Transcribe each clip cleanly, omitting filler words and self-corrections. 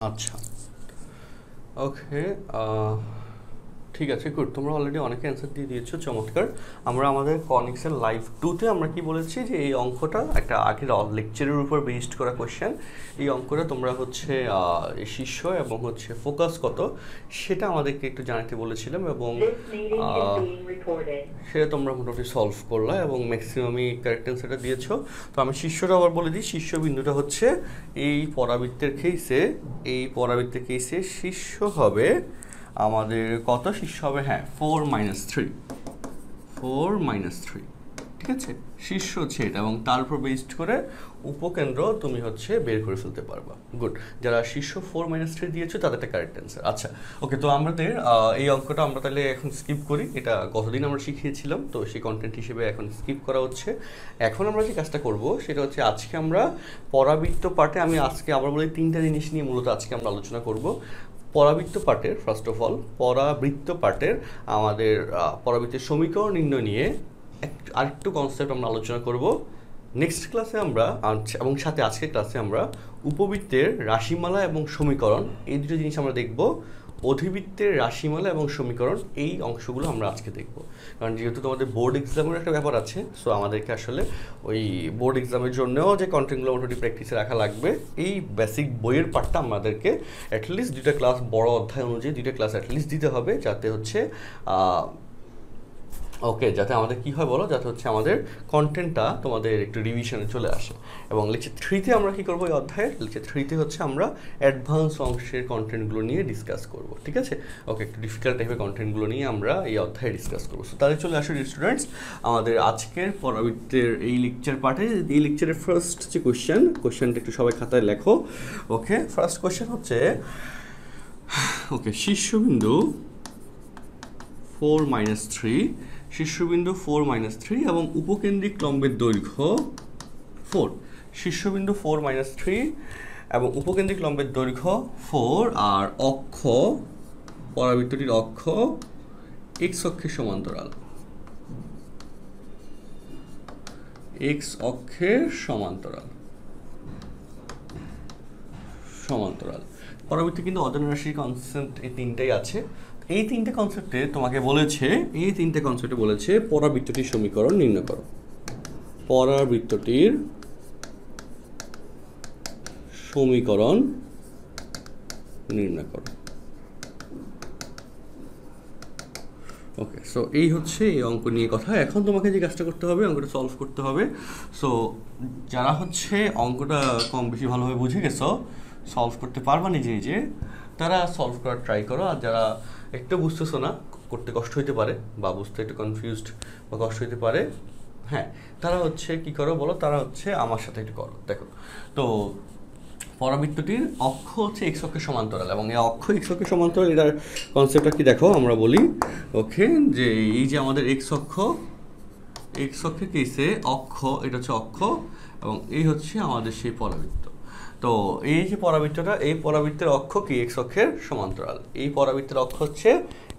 আচ্ছা ওকে ঠিক আছে গুড তোমরা অলরেডি অনেকে অ্যান্সার দিয়ে দিয়েছো চমৎকার আমরা আমাদের কনিক্সের লাইভ 2-তে আমরা কি বলেছি যে এই অঙ্কটা একটা আগের লেকচারের উপর বেসড করা কোশ্চেন এই অঙ্কটা তোমরা হচ্ছে শীর্ষ এবং হচ্ছে ফোকাস কত সেটা আমাদেরকে একটু জানাতে বলেছিলাম এবং সেটা তোমরা মোটামুটি সলভ করলা এবং ম্যাক্সিমামই কারেক্ট অ্যান্সারটা দিয়েছো তো আমি শীর্ষটা আবার বলে দিই শীর্ষবিন্দুটা হচ্ছে এই পরাবৃত্তের কেসে শীর্ষ হবে আমাদের কত শীর্ষ হবে হ্যাঁ 4-3 ঠিক আছে শীর্ষ হচ্ছে এটা এবং তার উপর বেসড করে উপকেন্দ্র তুমি হচ্ছে বের করে ফেলতে পারবা গুড যারা শীর্ষ 4-3 দিয়েছো তাদেরটা কারেক্ট অ্যান্সার আচ্ছা ওকে তো আমাদের এই অঙ্কটা আমরা তাহলে এখন স্কিপ করি এটা গতদিন আমরা শিখিয়েছিলাম তো সেই কন্টেন্ট হিসেবে এখন স্কিপ করা হচ্ছে এখন আমরা যে কাজটা করব সেটা হচ্ছে আজকে আমরা পরাবৃত্ত পাঠে আমি আজকে আবার বলি তিনটা জিনিস নিয়ে মূলত আজকে আমরা আলোচনা করব পরাবৃত্ত পাঠের ফার্স্ট অফ অল পরাবৃত্ত পাঠের আমাদের পরাবৃত্তের সমীকরণ নির্ণয় নিয়ে আরেকটু কনসেপ্ট আমরা আলোচনা করব নেক্সট ক্লাসে আমরা এবং সাথে আজকের ক্লাসে আমরা উপবৃত্তের রাশিমালা এবং সমীকরণ এই দুটো জিনিস আমরা দেখব অধিবৃত্তের রাশিমালা এবং সমীকরণ এই অংশগুলো আমরা আজকে দেখব কারণ যেহেতু তোমাদের বোর্ড এক্সামের একটা ব্যাপার আছে সো আমাদেরকে আসলে ওই বোর্ড এক্সামের জন্যও যে কন্টেন্টগুলো মোটামুটি প্র্যাকটিসে রাখা লাগবে এই বেসিক বইয়ের পার্টটা আমাদেরকে অ্যাটলিস্ট দুইটা ক্লাস বড় অধ্যায় অনুযায়ী দুইটা ক্লাস অ্যাটলিস্ট দিতে হবে যাতে হচ্ছে ওকে যাতে আমাদের কী হয় বলো যাতে হচ্ছে আমাদের কন্টেন্টটা তোমাদের একটু রিভিশনে চলে আসে এবং লেকচার 3-তে আমরা কী করবো এই অধ্যায়ের লেকচার 3-তে হচ্ছে আমরা অ্যাডভান্স অংশের কন্টেন্টগুলো নিয়ে ডিসকাস করব ঠিক আছে ওকে একটু ডিফিকাল্ট টাইপের কন্টেন্টগুলো নিয়ে আমরা এই অধ্যায়ে ডিসকাস করবো সো তাহলে চলে আসো স্টুডেন্টস আমাদের আজকের পরাবৃত্তের এই লেকচার পার্টে এই লেকচারের ফার্স্ট যে কোশ্চেনটা একটু সবাই খাতায় লেখো ওকে ফার্স্ট কোশ্চেন হচ্ছে ওকে শীর্ষবিন্দু 4-3 শীর্ষবিন্দু 4-3 এবং উপকেন্দ্রিক লম্বের দৈর্ঘ্য 4 শীর্ষবিন্দু 4-3 এবং উপকেন্দ্রিক লম্বের দৈর্ঘ্য 4 আর অক্ষ পরাবৃত্তটির অক্ষ x অক্ষের সমান্তরাল x অক্ষের সমান্তরাল পরাবৃত্তে কিন্তু অজানা রাশির কনসেপ্ট এই তিনটাই আছে এই তিনটে কনসেপ্টে তোমাকে বলেছে পরাবৃত্তটির সমীকরণ নির্ণয় করো পরাবৃত্তটির সমীকরণ নির্ণয় করো ওকে সো এই হচ্ছে এই অঙ্ক নিয়ে কথা এখন তোমাকে যে কাজটা করতে হবে অঙ্কটা সলভ করতে হবে সো যারা হচ্ছে অঙ্কটা কম বেশি ভালোভাবে বুঝে গেছো সলভ করতে পারবা নিজে তারা সলভ করার ট্রাই করো আর যারা একটু বুঝতেছো না করতে কষ্ট হইতে পারে বা বুঝতে একটু কনফিউজড বা কষ্ট হইতে পারে হ্যাঁ তারা হচ্ছে কি করো বলো তারা হচ্ছে আমার সাথে একটু করো দেখো তো পরাবৃত্তটির অক্ষ হচ্ছে x অক্ষের সমান্তরাল এবং এই অক্ষ x অক্ষের সমান্তরাল এটার কনসেপ্টটা কি দেখো আমরা বলি ওকে যে এই যে আমাদের x অক্ষের কেসে অক্ষ এটা হচ্ছে অক্ষ এবং এই হচ্ছে আমাদের সেই পরাবৃত্ত তো এই যে পরাবৃত্তটা এই পরাবৃত্তের অক্ষ কি x অক্ষের সমান্তরাল এই পরাবৃত্তের অক্ষ হচ্ছে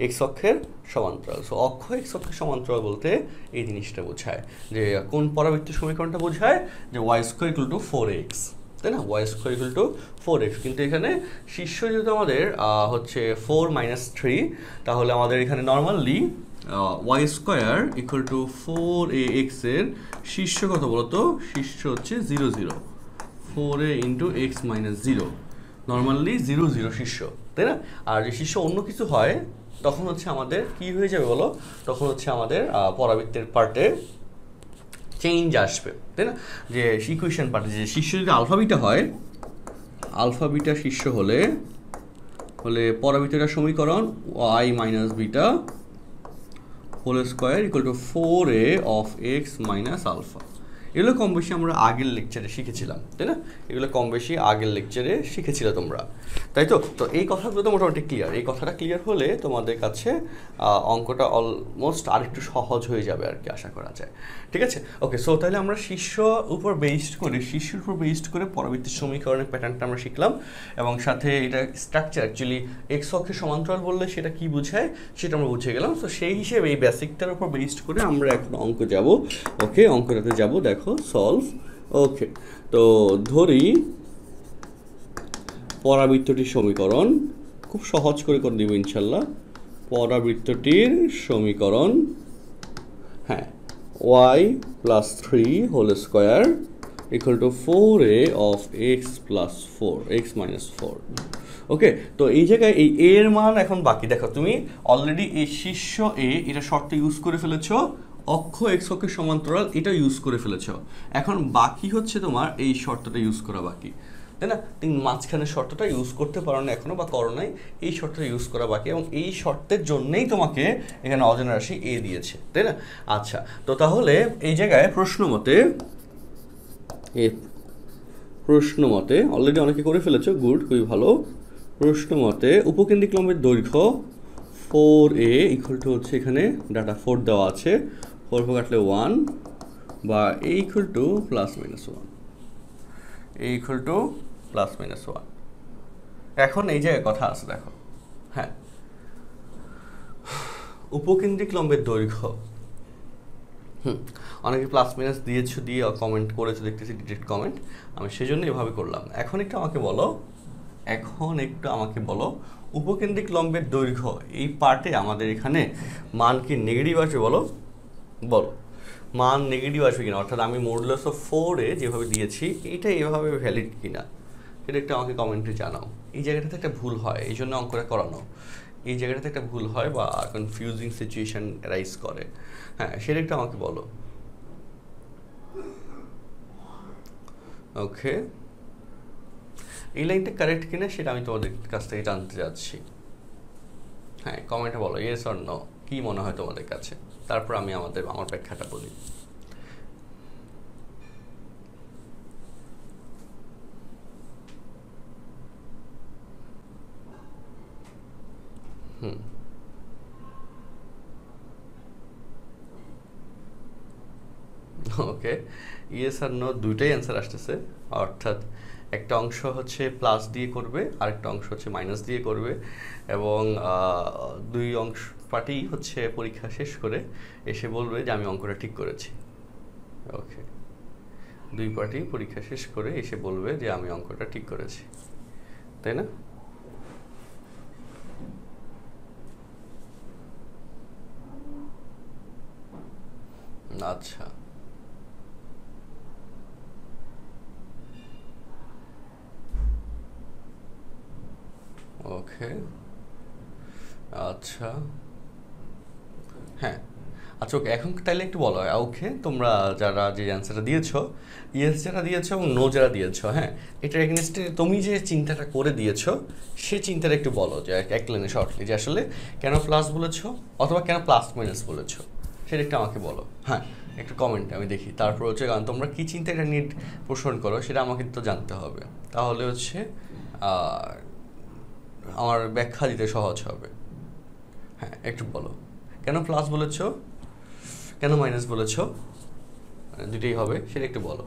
x অক্ষের সমান্তরাল সো অক্ষ x অক্ষের সমান্তরাল বলতে এই জিনিসটা বোঝায় যে কোন পরাবৃত্তের সমীকরণটা বোঝায় যে y² = 4x তাই না y² = 4x কিন্তু এখানে শীর্ষ যেহেতু আমাদের হচ্ছে 4-3 তাহলে আমাদের এখানে নর্মালি y² = 4ax এর শীর্ষ কত বলতো শীর্ষ হচ্ছে 0 0 4a × x - 0 নর্মালি 0 0 শীর্ষ তাই না আর যে শীর্ষ অন্য কিছু হয় তখন হচ্ছে আমাদের কি হয়ে যাবে বলো তখন হচ্ছে আমাদের পরাবৃত্তের পার্টে চেঞ্জ আসবে তাই না যে ইকুয়েশন পার্টে যে শীর্ষ যদি আলফা বিটা হয় আলফা বিটা শীর্ষ হলে পরাবৃত্তের সমীকরণ y - beta whole square = 4a of x - alpha এগুলো কম বেশি আমরা আগের লেকচারে শিখেছিলাম তাই না এগুলো কম বেশি আগের লেকচারে শিখেছিলে তোমরা তাই তো এই কথাগুলো তো মোটামুটি ক্লিয়ার এই কথাটা ক্লিয়ার হলে তোমাদের কাছে অঙ্কটা অলমোস্ট আরেকটু সহজ হয়ে যাবে আর কি আশা করা যায় ঠিক আছে ওকে সো তাহলে আমরা শীর্ষের উপর বেসড করে পরাবৃত্তের সমীকরণের প্যাটার্নটা আমরা শিখলাম এবং সাথে এটা স্ট্রাকচার অ্যাকচুয়ালি x অক্ষের সমান্তরাল বললে সেটা কি বোঝায় সেটা আমরা বুঝে গেলাম সো সেই হিসেবে এই বেসিকটার উপর বেসড করে আমরা এখন অঙ্ক যাব ওকে অঙ্কটাতে যাব দেখো সলভ ওকে তো ধরি পরাবৃত্তটির সমীকরণ খুব সহজ করে দিব ইনশাল্লাহ। পরাবৃত্তটির সমীকরণ, হ্যাঁ, y plus 3 whole square equal to 4a of x plus 4 x minus 4। Okay, তো এই জায়গায় এই a এর মান এখন বাকি। দেখো তুমি অলরেডি এই শীর্ষ a এটা শর্ত ইউজ করে ফেলেছো, অক্ষ x অক্ষের সমান্তরাল এটা ইউজ করে ফেলেছো। এখন বাকি হচ্ছে তোমার এই শর্তটা ইউজ করা বাকি, তাই না? তুমি মাঝখানের শর্তটা ইউজ করতে পারো না এখনো বা করো নাই, এই শর্তটা ইউজ করা বাকি এবং এই শর্তের জন্যই তোমাকে এখানে অজানা রাশি a দিয়েছে, তাই না? আচ্ছা, তো তাহলে এই জায়গায় প্রশ্ন মতে অলরেডি অনেকে করে ফেলেছো, গুড, খুবই ভালো। প্রশ্ন মতে উপকেন্দ্রিক লম্বের দৈর্ঘ্য 4a ইকুয়াল টু হচ্ছে এখানে ডাটা 4 দেওয়া আছে, 4 কাটলে 1 বা a equal to plus minus 1, a equal to plus minus 1। এখন এই জায়গায় কথা আছে, দেখো, হ্যাঁ, উপকেন্দ্রিক লম্বের দৈর্ঘ্য, অনেকে প্লাস মাইনাস দিয়ে কমেন্ট করেছে, দেখতেছি ডিরেক্ট কমেন্ট, আমি সেজন্য এভাবে করলাম। এখন একটু আমাকে বলো উপকেন্দ্রিক লম্বের দৈর্ঘ্য এই পার্টে আমাদের এখানে মান কি নেগেটিভ আসবে? বলো মান নেগেটিভ আসবে কিনা, অর্থাৎ আমি মডুলাস অফ 4 যেভাবে দিয়েছি এটা এভাবে ভ্যালিড কিনা, সেটা একটু আমাকে কমেন্টে জানাও। এই জায়গাটাতে একটা ভুল হয়, এই জন্য অঙ্কটা করানো, এই জায়গাটাতে একটা ভুল হয় বা কনফিউজিং সিচুয়েশন রাইজ করে, হ্যাঁ, সেটা একটু আমাকে বলো। ওকে, এই লাইনটা কারেক্ট কিনা সেটা আমি তোমাদের কাছ থেকে জানতে চাচ্ছি। হ্যাঁ, কমেন্টে বলো ইয়েস অর নো, কি মনে হয় তোমাদের কাছে, তারপর আমি আমার ব্যাখ্যাটা বলি। ওকে, ইয়েস আর নো দুইটাই অ্যান্সার আসতেছে, অর্থাৎ একটা অংশ হচ্ছে প্লাস দিয়ে করবে, আরেকটা অংশ হচ্ছে মাইনাস দিয়ে করবে, এবং দুই অংশ পার্টি হচ্ছে পরীক্ষা শেষ করে এসে বলবে যে আমি অঙ্কটা ঠিক করেছি। ওকে, দুই পার্টি পরীক্ষা শেষ করে এসে বলবে যে আমি অঙ্কটা ঠিক করেছি, তাই না? আচ্ছা, ওকে, আচ্ছা, হ্যাঁ, আচ্ছা, ওকে, এখন তাহলে একটু বলো, ওকে, তোমরা যারা যে অ্যান্সারটা দিয়েছো, ইয়েস যারা দিয়েছো এবং নো যারা দিয়েছো, হ্যাঁ, এটার এগেনস্টে তুমি যে চিন্তাটা করে দিয়েছো সে চিন্তাটা একটু বলো, যে এক লাইনে শর্টলি, যে আসলে কেন প্লাস বলেছো অথবা কেন প্লাস মাইনাস বলেছো, সেটা একটু আমাকে বলো। হ্যাঁ, একটু কমেন্টে আমি দেখি, তারপর হচ্ছে কারণ তোমরা কী চিন্তাটা নিয়ে পোষণ করো সেটা আমাকে তো জানতে হবে, তাহলে হচ্ছে আমার ব্যাখ্যা দিতে সহজ হবে। হ্যাঁ, একটু বলো কেন প্লাস বলেছো, কেন মাইনাস বলেছো, দুটোই হবে, সেটা একটু বলো।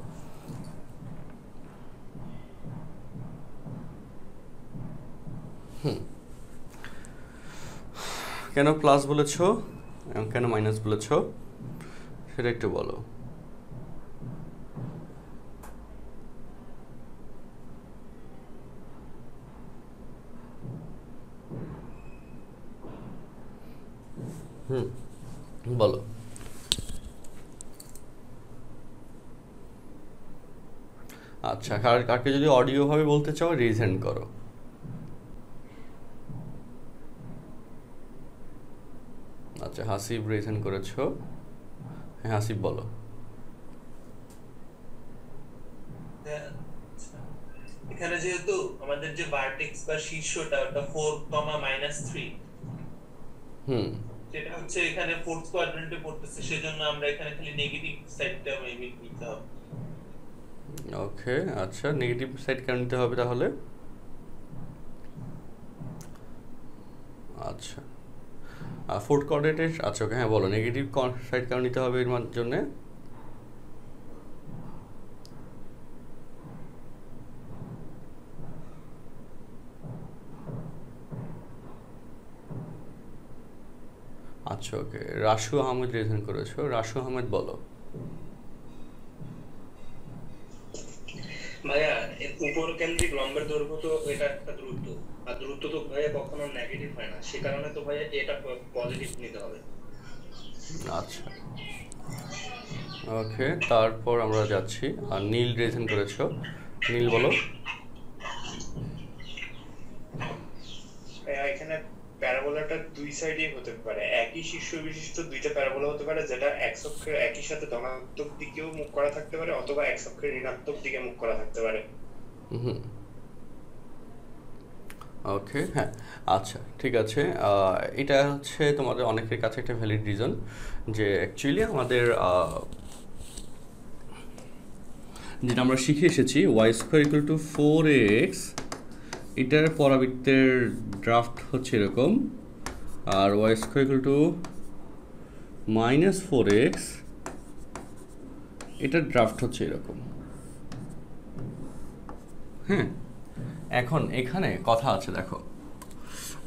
কেন প্লাস বলেছো এবং কেন মাইনাস বলেছো সেটা একটু বলো। বলো। আচ্ছা, কাকে যদি অডিও ভাবে বলতে চাও রেজ হ্যান্ড করো। আচ্ছা, হাসিব রেজ হ্যান্ড করেছো, হ্যাঁ হাসিব বলো। এখানে যেহেতু আমাদের যে ভার্টেক্স বা শীর্ষটা ওটা 4, -3, যেটা হচ্ছে এখানে ফোর্থ কোয়াড্রেন্টে পড়তেছে, সেজন্য আমরা এখানে খালি নেগেটিভ সাইডটা মেবি নিতে হবে। ওকে, আচ্ছা, নেগেটিভ সাইড কেন নিতে হবে তাহলে? আচ্ছা, ফোর্থ কোয়াড্রেন্টে, আচ্ছা, ওকে, হ্যাঁ বলো, নেগেটিভ সাইড কেন নিতে হবে এর জন্যে? আচ্ছা, ওকে, রাশু আহমেদ রেজেন করেছো, রাশু আহমেদ বলো। ভাইয়া উপকেন্দ্রিক লম্বের দৈর্ঘ্য তো এটা একটা দূরত্ব, আর দূরত্ব তো ভাইয়া কখনো নেগেটিভ হয় না, সে কারণে তো ভাইয়া এটা পজিটিভ নিতে হবে। আচ্ছা ওকে, তারপর আমরা যাচ্ছি আর নীল রিলেশন করেছো, নীল বলো। এখানে প্যারাবোলাটা দুই সাইডেই হতে পারে, একই শীর্ষ বিশিষ্ট দুইটা প্যারাবোলা হতে পারে, যেটা এক অক্ষের একই সাথে ধনাত্মক দিকেও মুখ করা থাকতে পারে অথবা এক অক্ষের ঋণাত্মক দিকে মুখ করা থাকতে পারে। ওকে হ্যাঁ আচ্ছা ঠিক আছে, এটা হচ্ছে তোমাদের অনেকের কাছে একটা ভ্যালিড রিজন যে অ্যাকচুয়ালি আমাদের যেটা আমরা শিখে এসেছি Y square equal to 4x, এটার পরাবৃত্তের ড্রাফট হচ্ছে এরকম, আর Y square equal to -4x এটার ড্রাফট হচ্ছে এরকম। হ্যাঁ এখন এখানে কথা আছে, দেখো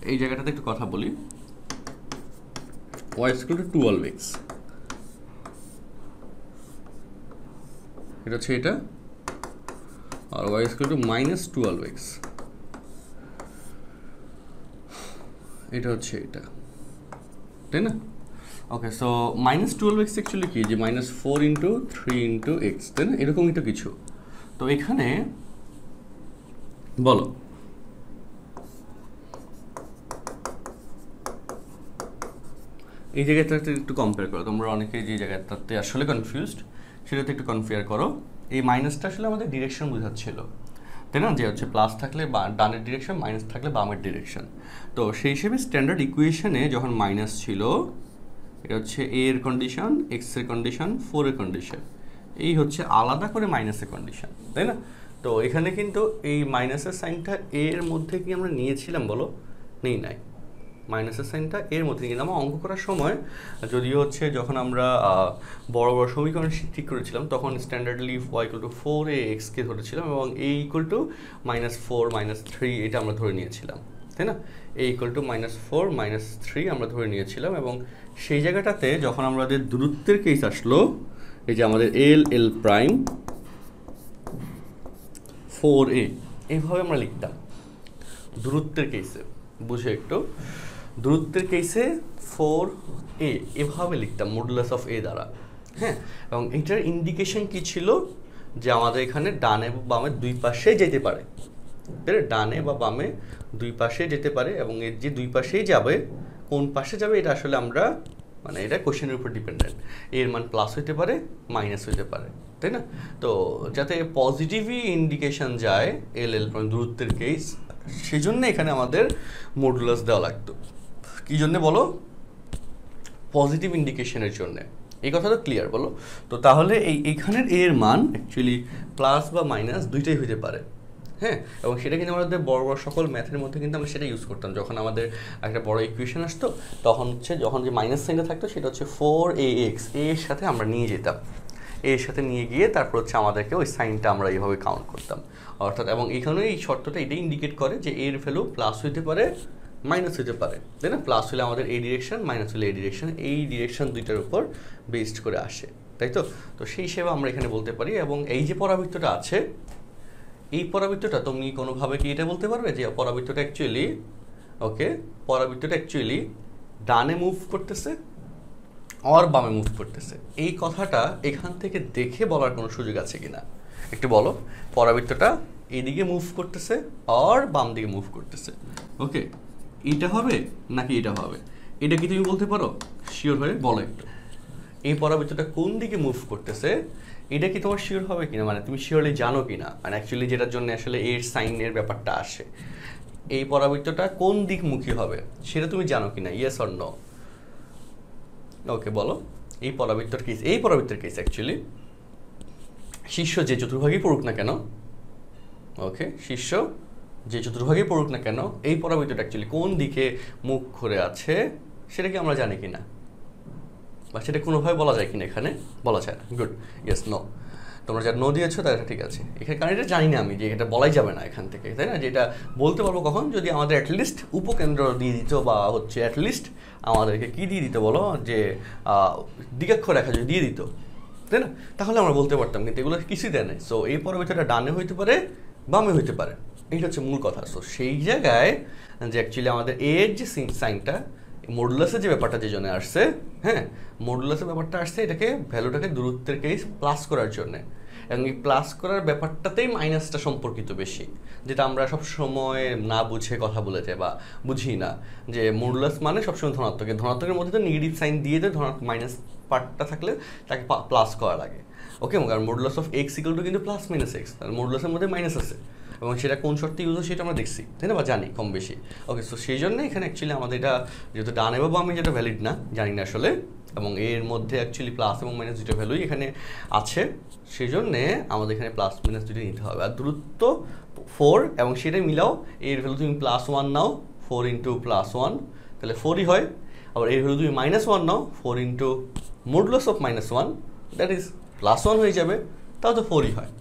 এই জায়গাটাতে একটু কথা বলি। y ইকুয়াল টু 12x, এটা হচ্ছে এটা, আর y ইকুয়াল টু -12x এটা হচ্ছে এটা, তাই না? ওকে সো -12x অ্যাকচুয়ালি কি, যে -4 × 3 × x, তাই না? এরকমই তো কিছু। তো এখানে বলো এই জায়গাটাতে একটু কম্পেয়ার করো, তোমরা অনেকে যে জায়গাটাতে আসলে কনফিউজড সেটাতে একটু কম্পেয়ার করো। এই মাইনাসটা আসলে আমাদের ডিরেকশন বোঝাচ্ছিল, তাই না? যে হচ্ছে প্লাস থাকলে ডানের ডিরেকশন, মাইনাস থাকলে বামের ডিরেকশন। তো সেই হিসেবে স্ট্যান্ডার্ড ইকুয়েশনে যখন মাইনাস ছিল, এটা হচ্ছে এ এর কন্ডিশন, এক্স এর কন্ডিশন, 4 এর কন্ডিশন, এই হচ্ছে আলাদা করে মাইনাসের কন্ডিশন, তাই না? তো এখানে কিন্তু এই মাইনাসের সাইনটা এর মধ্যে কি আমরা নিয়েছিলাম বলো? নেই নাই, মাইনাসের সাইনটা এর মধ্যে কিন্তু আমরা অঙ্ক করার সময় যদিও হচ্ছে যখন আমরা বড় বড় সমীকরণ ঠিক করেছিলাম তখন স্ট্যান্ডার্ডলি y ইকুয়াল টু 4ax কে ধরেছিলাম এবং a ইকুয়াল টু -4 -3 এটা আমরা ধরে নিয়েছিলাম, তাই না? a ইকুয়াল টু -4 -3 আমরা ধরে নিয়েছিলাম এবং সেই জায়গাটাতে যখন আমাদের দূরত্বের কেস আসলো, এই যে আমাদের l প্রাইম 4a এইভাবে আমরা লিখতাম দূরত্বের কেসে, বুঝে একটু, দূরত্বের কেসে 4a এভাবে লিখতাম মডুলাস অফ a দ্বারা। হ্যাঁ, এবং এটার ইন্ডিকেশন কি ছিল, যে আমাদের এখানে ডানে বা বামে দুই পাশে যেতে পারে, তাই না? ডানে বা বামে দুই পাশে যেতে পারে এবং এর যে দুই পাশেই যাবে, কোন পাশে যাবে এটা আসলে আমরা মানে এটা কোশ্চেনের উপর ডিপেন্ডেন্ট, এর মান প্লাস হইতে পারে মাইনাস হইতে পারে, তাই না? তো যাতে পজিটিভই ইন্ডিকেশন যায় এল দূরত্বের কেস, সেই জন্য এখানে আমাদের মডুলাস দেওয়া লাগতো। কী জন্যে বলো? পজিটিভ ইন্ডিকেশনের জন্যে। এই কথা তো ক্লিয়ার বলো? তো তাহলে এইখানের এর মান অ্যাকচুয়ালি প্লাস বা মাইনাস দুইটাই হতে পারে। হ্যাঁ, এবং সেটা কিন্তু আমাদের বড় বড় সকল ম্যাথের মধ্যে কিন্তু আমরা সেটা ইউজ করতাম। যখন আমাদের একটা বড় ইকুয়েশন আসতো তখন হচ্ছে যখন যে মাইনাস সাইনটা থাকতো সেটা হচ্ছে 4ax, এর সাথে আমরা নিয়ে যেতাম, এর সাথে নিয়ে গিয়ে তারপর হচ্ছে আমাদেরকে ওই সাইনটা আমরা এইভাবে কাউন্ট করতাম অর্থাৎ। এবং এখানে এই শর্তটা এটাই ইন্ডিকেট করে যে এর ভ্যালু প্লাস হইতে পারে মাইনাস হইতে পারে, তাই না? প্লাস হলে আমাদের এই ডিরেকশন, মাইনাস হলে এই ডিরেকশন, এই ডিরেকশন দুইটার উপর বেসড করে আসে, তাই তো? তো সেই হিসেবে আমরা এখানে বলতে পারি। এবং এই যে পরাবৃত্তটা আছে, এই পরাবৃত্তটা তুমি কোনোভাবে কি এটা বলতে পারবে যে পরাবৃত্তটা অ্যাকচুয়ালি পরাবৃত্তটা অ্যাকচুয়ালি ডানে মুভ করতেছে আর বামে মুভ করতেছে? এই কথাটা এখান থেকে দেখে বলার কোনো সুযোগ আছে কিনা একটু বলো। পরাবৃত্তটা এদিকে মুভ করতেছে আর বাম দিকে মুভ করতেছে, ওকে, এটা হবে নাকি এটা হবে? এটা কি তুমি বলতে পারো শিওর হয়ে? বলো একটু, এই পরাবৃত্তটা কোন দিকে মুভ করতেছে এটা কি তোমার শিওর হবে কিনা, মানে তুমি শিওরলি জানো কিনা, মানে অ্যাকচুয়ালি যেটার জন্য আসলে এর সাইনের ব্যাপারটা আসে, এই পরাবৃত্তটা কোন দিকমুখী হবে সেটা তুমি জানো কিনা, ইয়েস অর নো? ওকে বলো। এই পরাবৃত্তর কেস অ্যাকচুয়ালি শীর্ষ যে চতুর্ভাগই পড়ুক না কেন, ওকে, শীর্ষ যে চতুর্ভাগই পড়ুক না কেন, এই পরাবৃত্তটা অ্যাকচুয়ালি কোন দিকে মুখ করে আছে সেটা কি আমরা জানি কিনা, বা সেটা কোনোভাবে বলা যায় কিনা? এখানে বলা যায় না। Good, yes, no. তোমরা যারা নো দিয়েছো তারা ঠিক আছে। এখানে কারণ এটা জানি না আমি যে এটা বলাই যাবে না এখান থেকে, তাই না? যেটা বলতে পারবো কখন, যদি আমাদের অ্যাটলিস্ট উপকেন্দ্র দিয়ে দিত, বা হচ্ছে অ্যাটলিস্ট আমাদেরকে কী দিয়ে দিত বলো, যে দিগাক্ষ রেখা যদি দিয়ে দিত, তাই না? তাহলে আমরা বলতে পারতাম, কিন্তু এগুলো কিছুই দেয় নাই। সো এই পরাবৃত্তটা ডানে হইতে পারে, বামে হইতে পারে, এইটা হচ্ছে মূল কথা। সো সেই জায়গায় যে অ্যাকচুয়ালি আমাদের এর যে সাইনটা মডুলাসের যে ব্যাপারটা যে জন্য আসছে, হ্যাঁ মডুলাসের ব্যাপারটা আসছে এটাকে ভ্যালুটাকে দূরত্বের কেস প্লাস করার জন্যে, এবং এই প্লাস করার ব্যাপারটাতেই মাইনাসটা সম্পর্কিত বেশি, যেটা আমরা সব সময় না বুঝে কথা বলে যাই বা বুঝি না, যে মডুলাস মানে সবসময় ধনাত্মক, ধনাত্মকের মধ্যে তো নেগেটিভ সাইন দিয়ে দেয়, মাইনাস পার্টটা থাকলে তাকে প্লাস করা লাগে। ওকে, কারণ modulus of x equal two কিন্তু প্লাস মাইনাস এক্স, তার মডুলাসের মধ্যে মাইনাস আছে, এবং সেটা কোন শর্তে ইউজ হয় সেটা আমরা দেখছি, তাই না, বা জানি কম বেশি। ওকে, সো সেই জন্য এখানে অ্যাকচুয়ালি আমাদের এটা যেহেতু ডানে বা বামে যেটা ভ্যালিড না জানি না আসলে, এবং এর মধ্যে অ্যাকচুয়ালি প্লাস এবং মাইনাস দুটো ভ্যালুই এখানে আছে, সেই জন্যে আমাদের এখানে প্লাস মাইনাস দুটো নিতে হবে। আর দূরত্ব 4 এবং সেটাই মিলাও, এর ভ্যালু তুমি +1 নাও, 4 ইন্টু +1 তাহলে 4ই হয়। আবার এর ভ্যালু তুমি -1 নাও, 4 into modulus of -1 that is +1 হয়ে যাবে, তাও তো 4ই হয়।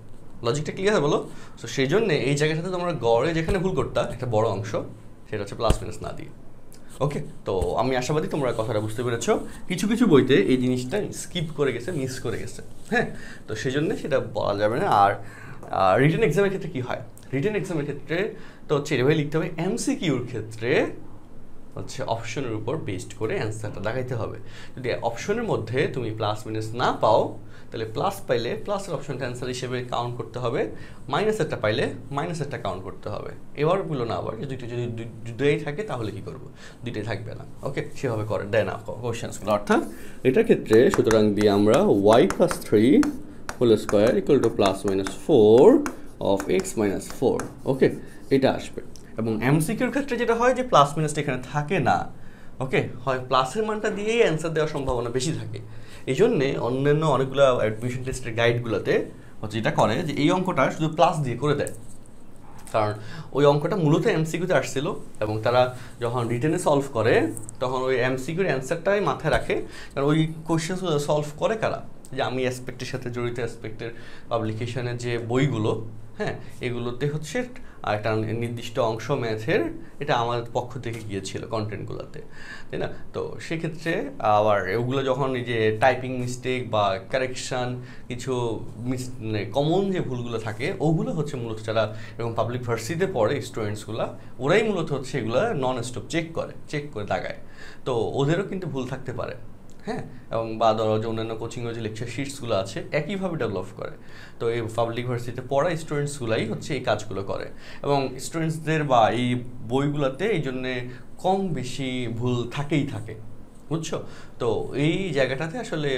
লজিকটা ক্লিয়ার বলো? সো সেই জন্যে এই জায়গাটাতে তোমরা গড়ে যেখানে ভুল করতা একটা বড় অংশ, সেটা হচ্ছে প্লাস মাইনাস না দিয়ে। ওকে, তো আমি আশাবাদী তোমরা কথাটা বুঝতে পেরেছ। কিছু কিছু বইতে এই জিনিসটা স্কিপ করে গেছে, মিস করে গেছে, হ্যাঁ, তো সেই জন্য সেটা বলা যাবে না। আর রিটেন এক্সামের ক্ষেত্রে কী হয়, রিটেন এক্সামের ক্ষেত্রে তো হচ্ছে এভাবে লিখতে হবে, এমসিকিউর ক্ষেত্রে হচ্ছে অপশনের উপর বেসড করে অ্যান্সারটা দেখাইতে হবে। যদি অপশনের মধ্যে তুমি প্লাস মাইনাস না পাও, তাহলে প্লাস পাইলে প্লাসের অপশনটা অ্যান্সার হিসেবে কাউন্ট করতে হবে, মাইনাসেরটা পাইলে মাইনাসেরটা কাউন্ট করতে হবে। এবার বললো না আবার দুইটা যদি দুটোই থাকে তাহলে কি করবো, দুইটাই থাকবে না। ওকে, সেভাবে করে দেয় না কোয়েশ্চেন্সগুলো। অর্থাৎ এটার ক্ষেত্রে সুতরাং দিয়ে আমরা y+3 whole square equal to +-4 of x-4, okay, এটা আসবে। এবং এমসিকিউর ক্ষেত্রে যেটা হয় যে প্লাস মাইনাসটা এখানে থাকে না, ওকে, হয় প্লাসের মানটা দিয়েই অ্যান্সার দেওয়ার সম্ভাবনা বেশি থাকে। এই জন্যে অন্যান্য অনেকগুলো অ্যাডমিশন টেস্টের গাইডগুলোতে হচ্ছে যেটা করে যে এই অঙ্কটা শুধু প্লাস দিয়ে করে দেয়, কারণ ওই অঙ্কটা মূলত এমসিকিউতে আসছিল, এবং তারা যখন রিটেনে সলভ করে তখন ওই এমসিকিউর অ্যান্সারটাই মাথায় রাখে, কারণ ওই কোয়েশ্চেনগুলো সলভ করে কারা, যে আমি অ্যাসপেক্টের সাথে জড়িত অ্যাসপেক্টের পাবলিকেশনের যে বইগুলো, হ্যাঁ এগুলোতে হচ্ছে একটা নির্দিষ্ট অংশ ম্যাথের এটা আমাদের পক্ষ থেকে গিয়েছিল কন্টেন্টগুলোতে, তাই না। তো সেক্ষেত্রে আবার ওগুলো যখন এই যে টাইপিং মিস্টেক বা কারেকশান কিছু মানে কমন যে ভুলগুলো থাকে ওগুলো হচ্ছে মূলত যারা এরকম পাবলিক ভার্সিটিতে পড়ে স্টুডেন্টসগুলো, ওরাই মূলত হচ্ছে এগুলো নন স্টপ চেক করে দাগায়। তো ওদেরও কিন্তু ভুল থাকতে পারে, হ্যাঁ, এবং বা ধরো যে অন্যান্য কোচিংয়ের যে লেকচার শিটসগুলো আছে একইভাবে ডেভেলপ করে। তো এই পাবলিক ভার্সিটিতে পড়া স্টুডেন্টসগুলাই হচ্ছে এই কাজগুলো করে, এবং স্টুডেন্টসদের বা এই বইগুলোতে এই জন্যে কম বেশি ভুল থাকেই থাকে, বুঝছো। তো এই জায়গাটাতে আসলে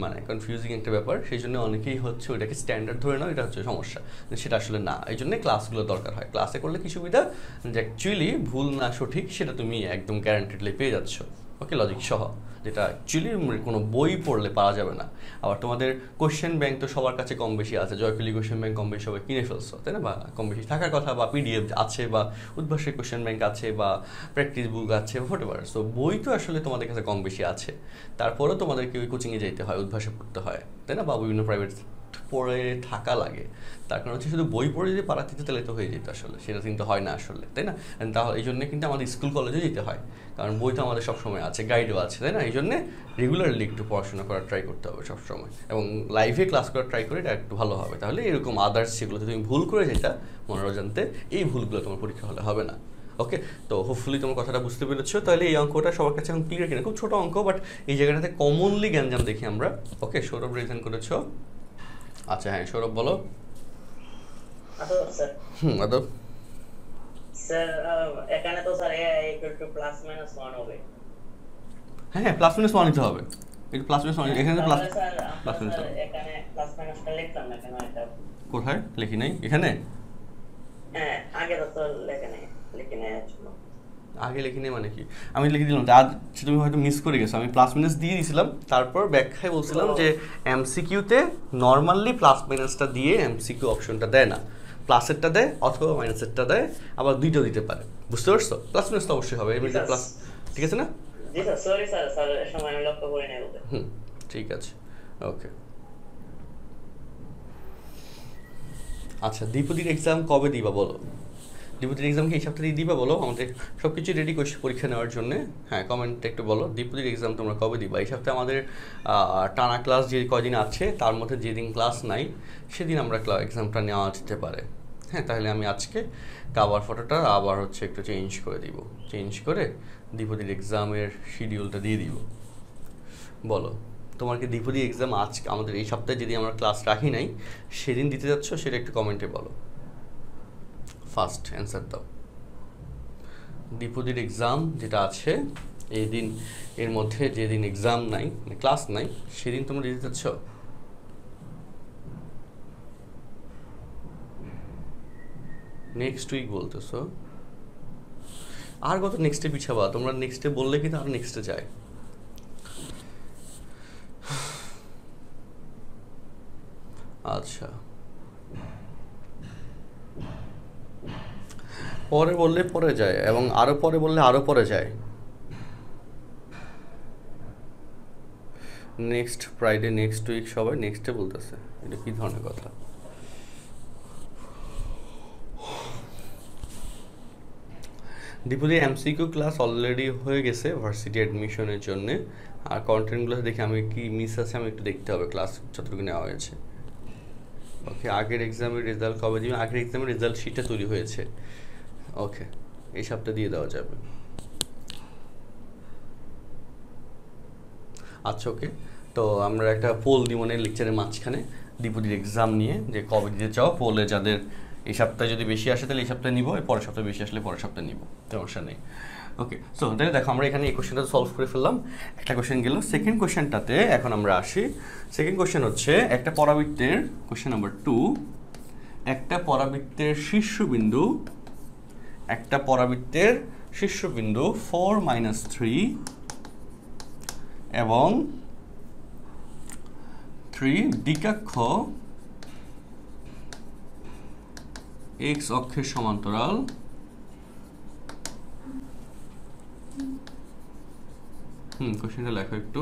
মানে কনফিউজিং একটা ব্যাপার, সেই জন্য অনেকেই হচ্ছে ওইটাকে স্ট্যান্ডার্ড ধরে নাও, এটা হচ্ছে সমস্যা, সেটা আসলে না। এই জন্যে ক্লাসগুলো দরকার হয়, ক্লাসে করলে কি সুবিধা যে অ্যাকচুয়ালি ভুল না সঠিক সেটা তুমি একদম গ্যারান্টেডলি পেয়ে যাচ্ছ, ওকে, লজিক সহ, যেটা অ্যাকচুয়ালি কোনো বই পড়লে পাওয়া যাবে না। আবার তোমাদের কোশ্চেন ব্যাংক তো সবার কাছে কম বেশি আছে, জয়কলি কোশ্চেন ব্যাংক কম বেশি সবাই কিনে ফেলছো, তাই না, বা কম বেশি থাকার কথা, বা পিডিএফ আছে, বা উদ্ভাসের কোশ্চেন ব্যাংক আছে, বা প্র্যাকটিস বুক আছে, হোয়াটএভার। সো বই তো আসলে তোমাদের কাছে কম বেশি আছে, তারপরেও তোমাদেরকে ওই কোচিংয়ে যেতে হয়, উদ্ভাসে পড়তে হয়, তাই না, বা বিভিন্ন প্রাইভেট পড়ে থাকা লাগে। তার কারণ হচ্ছে শুধু বই পড়ে যদি পাড়া দিতে তাহলে তো হয়ে যেত, আসলে সেটা কিন্তু হয় না আসলে, তাই না। তাহলে এই জন্যে কিন্তু আমাদের স্কুল কলেজে যেতে হয়, কারণ বই তো আমাদের সবসময় আছে, গাইডও আছে, তাই না। এই জন্যে রেগুলারলি একটু পড়াশোনা করার ট্রাই করতে হবে সবসময়, এবং লাইভে ক্লাস করার ট্রাই করে এটা একটু ভালো হবে। তাহলে এরকম আদার্স যেগুলোতে তুমি ভুল করে যেটা মনোরঞ্জনতে, এই ভুলগুলো তোমার পরীক্ষা হলে হবে না। ওকে, তো হোপফুলি তোমার কথাটা বুঝতে পেরেছো। তাহলে এই অঙ্কটা সবার কাছে এখন ক্লিয়ার কিনা, খুব ছোটো অঙ্ক, বাট এই জায়গাটাতে কমনলি জ্ঞানজাম দেখি আমরা। ওকে, সৌরভ রিভিশন করেছো? আচ্ছা, হ্যাঁ সৌরভ বলো। আদব স্যার, এখানে তো স্যার a ইকুয়াল টু +-1 হবে। হ্যাঁ, +-1 নিতে হবে, এই +-1 এখানে প্লাস +-1 এখানে +-টা লিখলাম না কেন, এটা কোথায় লিখি নাই? এখানে হ্যাঁ আগে তো লিখে নাই আসলে। আগে লিখি নেই মানে কি, আমি লিখে দিলাম, আজ তুমি হয়তো মিস করে গেছো, আমি প্লাস মাইনাস দিয়ে দিয়েছিলাম, তারপর ব্যাখ্যায় বলছিলাম যে এমসিকিউতে নর্মালি প্লাস মাইনাসটা দিয়ে এমসিকিউ অপশনটা দেয় না, প্লাসেরটা দেয় অথবা মাইনাসেরটা দেয়, আবার দুইটাও দিতে পারে, বুঝতে পারছো। প্লাস মাইনাস তো অবশ্যই হবে, এমনি প্লাস, ঠিক আছে না? জি স্যার, সরি স্যার, সময় আমি লক্ষ্য করি নাই বলতে। ঠিক আছে, ওকে। আচ্ছা, দ্বিপদীর এক্সাম কবে দিবা বলো? দ্বিপদীর এক্সাম কি এই সপ্তাহে দিবা বলো? আমাদের সব কিছু রেডি করছি পরীক্ষা নেওয়ার জন্য। হ্যাঁ, কমেন্টে একটু বলো দ্বিপদীর এক্সাম তোমরা কবে দিবা। এই সপ্তাহে আমাদের টানা ক্লাস যে কদিন আছে তার মধ্যে যেদিন ক্লাস নাই সেদিন আমরা এক্সামটা নেওয়া যেতে পারে। হ্যাঁ, তাহলে আমি আজকে কাভার ফটোটা আবার হচ্ছে একটু চেঞ্জ করে দিব, চেঞ্জ করে দ্বিপদীর এক্সামের শিডিউলটা দিয়ে দিব। বলো, তোমার কি দ্বিপদী এক্সাম আজকে আমাদের এই সপ্তাহে যদি আমরা ক্লাস রাখি নাই সেদিন দিতে যাচ্ছ, সেটা একটু কমেন্টে বলো, ফার্স্ট অ্যান্সার দাও। দ্বিপদীর এক্সাম যেটা আছে এই দিন, এর মধ্যে যেদিন এক্সাম নাই মানে ক্লাস নাই সেদিন তোমরা দিতে যাচ্ছ? নেক্সট উইক বলতেছো, আর কত নেক্সটে পিছাবা তোমরা? নেক্সটে বললে কিন্তু আর নেক্সটে যায়। আচ্ছা, পরে বললে পরে যায় এবং আরো পরে বললে আরো পরে যায়। নেক্সট ফ্রাইডে, নেক্সট উইক, সবাই নেক্সটে বলতেছে, এটা কি ধরনের কথা? দ্বিপদী এমসিকিউ ক্লাস অলরেডি হয়ে গেছে ভার্সিটি অ্যাডমিশনের জন্য, আর কন্টেন্টগুলো দেখে আমি কি মিস আছে আমি একটু দেখতে হবে ক্লাস যতটুকু নেওয়া হয়েছে। ওকে, আগের এক্সামের রেজাল্ট কবে দিবে? আগের এক্সামের রেজাল্ট শিটটা তৈরি হয়েছে, ওকে এই সপ্তাহে দিয়ে দেওয়া যাবে। আচ্ছা ওকে, তো আমরা একটা পোল দিব মানে লেকচারের মাঝখানে দ্বিপদীর এক্সাম নিয়ে, যে কবে দিতে চাও। পোলে যাদের এই সপ্তাহে যদি বেশি আসে তাহলে এই সপ্তাহে নিব, পরের সপ্তাহে বেশি আসলে পরের সপ্তাহে নিব, সমস্যা নেই। ওকে, সো তাহলে দেখো আমরা এখানে এই কোশ্চেনটা সলভ করে ফেললাম, একটা কোশ্চেন গেল। সেকেন্ড কোশ্চেনটাতে এখন আমরা আসি। সেকেন্ড কোশ্চেন হচ্ছে একটা পরাবৃত্তের, কোশ্চেন নাম্বার 2, একটা পরাবৃত্তের শীর্ষবিন্দু, একটা পরাবৃত্তের শীর্ষবিন্দু 4 - 3 এবং 3 দিকাক্ষ x অক্ষের সমান্তরাল কোশ্চেনটা লেখো একটু।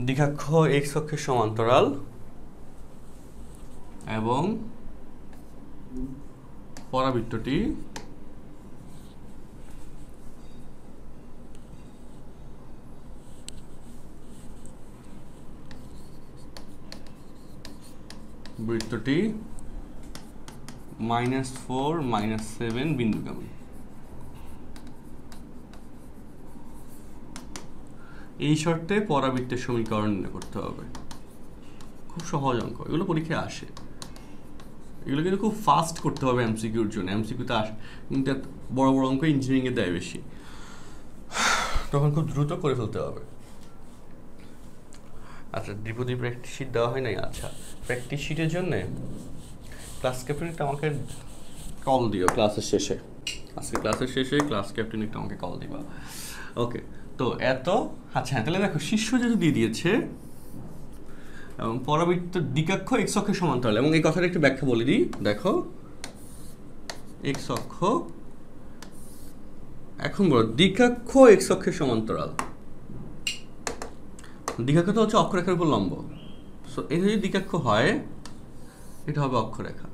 দিকাক্ষ x অক্ষের সমান্তরাল এবং পরাবৃত্তটি বৃত্তটি -4 - 7 বিন্দুগামী। এই শর্তে পরাবৃত্তের সমীকরণ নির্ণয় করতে হবে। খুব সহজ অঙ্ক, এগুলো পরীক্ষায় আসে, এগুলো কিন্তু খুব ফাস্ট করতে হবে এমসিকিউর জন্য। এমসিকিউতে আসে কিন্তু বড় বড় অঙ্ক ইঞ্জিনিয়ারিংয়ে দেয় বেশি, তখন খুব দ্রুত করে ফেলতে হবে। আচ্ছা, দ্বিপদী প্র্যাকটিস শিট দেওয়া হয় নাই? আচ্ছা, প্র্যাকটিস শিটের জন্য ক্লাস ক্যাপ্টেন একটা আমাকে কল দিও ক্লাসের শেষে, আজকে ক্লাসের শেষে ক্লাস ক্যাপ্টেন একটা আমাকে কল দিবা। ওকে, তো এত। আচ্ছা তাহলে দেখো শীর্ষ যেহেতু দিয়ে দিয়েছে এবং পরাবৃত্ত দিকাক্ষ x অক্ষের সমান্তরাল, এবং এই কথাটা একটু ব্যাখ্যা বলে দিই। দেখো x অক্ষ, এখন বলো দিকাক্ষ x অক্ষের সমান্তরাল। দিকাক্ষ তো হচ্ছে অক্ষরেখার উপর লম্ব, সো এটা যদি দিকাক্ষ হয় এটা হবে অক্ষরেখা,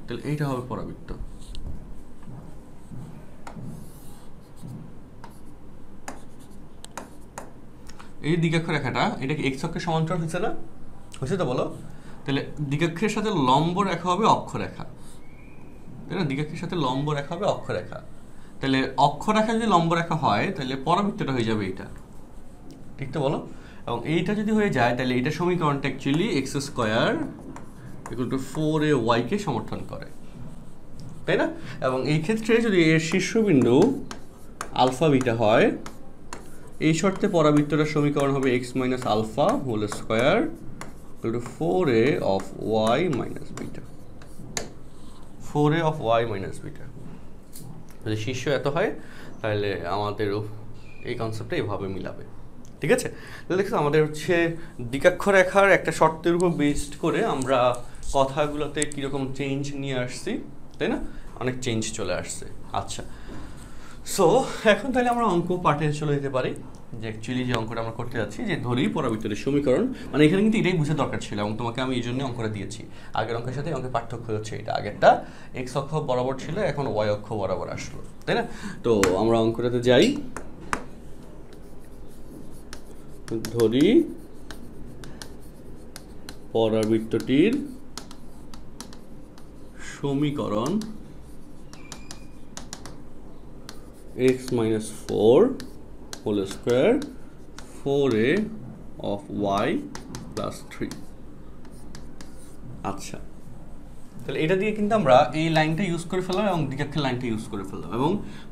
তাহলে এইটা হবে পরাবৃত্ত। এই দিকাক্ষ রেখাটা, এটা কি x অক্ষের সমান্তরাল হয়েছে না? হয়েছে তো বলো? তাহলে দিকাক্ষের সাথে লম্ব রেখা হবে অক্ষরেখা, তাই না? দিকাক্ষের সাথে লম্ব রেখা হবে অক্ষরেখা, তাহলে অক্ষরেখা যদি লম্ব রেখা হয় তাহলে পরাবৃত্তটা হয়ে যাবে এইটা, ঠিক তো বলো? এবং এইটা যদি হয়ে যায় তাহলে এটা সমীকরণটা অ্যাকচুয়ালি x² = 4ay কে সমর্থন করে, তাই না? এবং এই ক্ষেত্রে যদি এর শীর্ষবিন্দু আলফা বিটা হয়, এই শর্তে পরাবৃত্তটার সমীকরণ হবে x - alpha whole square = 4a of y minus beta, 4a of y minus beta। যদি শীর্ষ এত হয় তাহলে আমাদের এই কনসেপ্টটা এইভাবে মিলাবে, ঠিক আছে? তাহলে দেখো আমাদের হচ্ছে দিকাক্ষ রেখার একটা শর্তের উপর বেসড করে আমরা কথাগুলোতে কীরকম চেঞ্জ নিয়ে আসছি, তাই না? অনেক চেঞ্জ চলে আসছে। আচ্ছা, সো এখন তাহলে আমরা অঙ্ক পাঠে চলে যেতে পারি, যে অ্যাকচুয়ালি যে অঙ্কটা আমরা করতে যাচ্ছি, যে ধরি পরাবৃত্তের সমীকরণ, মানে এখানে কিন্তু এটাই বোঝা দরকার ছিল এবং তোমাকে আমি এই জন্য অঙ্কটা দিয়েছি। আগের অঙ্কের সাথে অঙ্কের পার্থক্য হচ্ছে এটা, আগেরটা x অক্ষ বরাবর ছিল, এখন y অক্ষ বরাবর আসলো, তাই না? তো আমরা অঙ্কটাতে যাই। ধরি পরাবৃত্তটির সমীকরণ x minus 4 whole square 4a of y plus 3 আচ্ছা তাহলে এটা দিয়ে কিন্তু আমরা এই লাইনটা ইউজ করে ফেললাম এবং দ্বিঘাক্ষের লাইনটা ইউজ করে ফেললাম এবং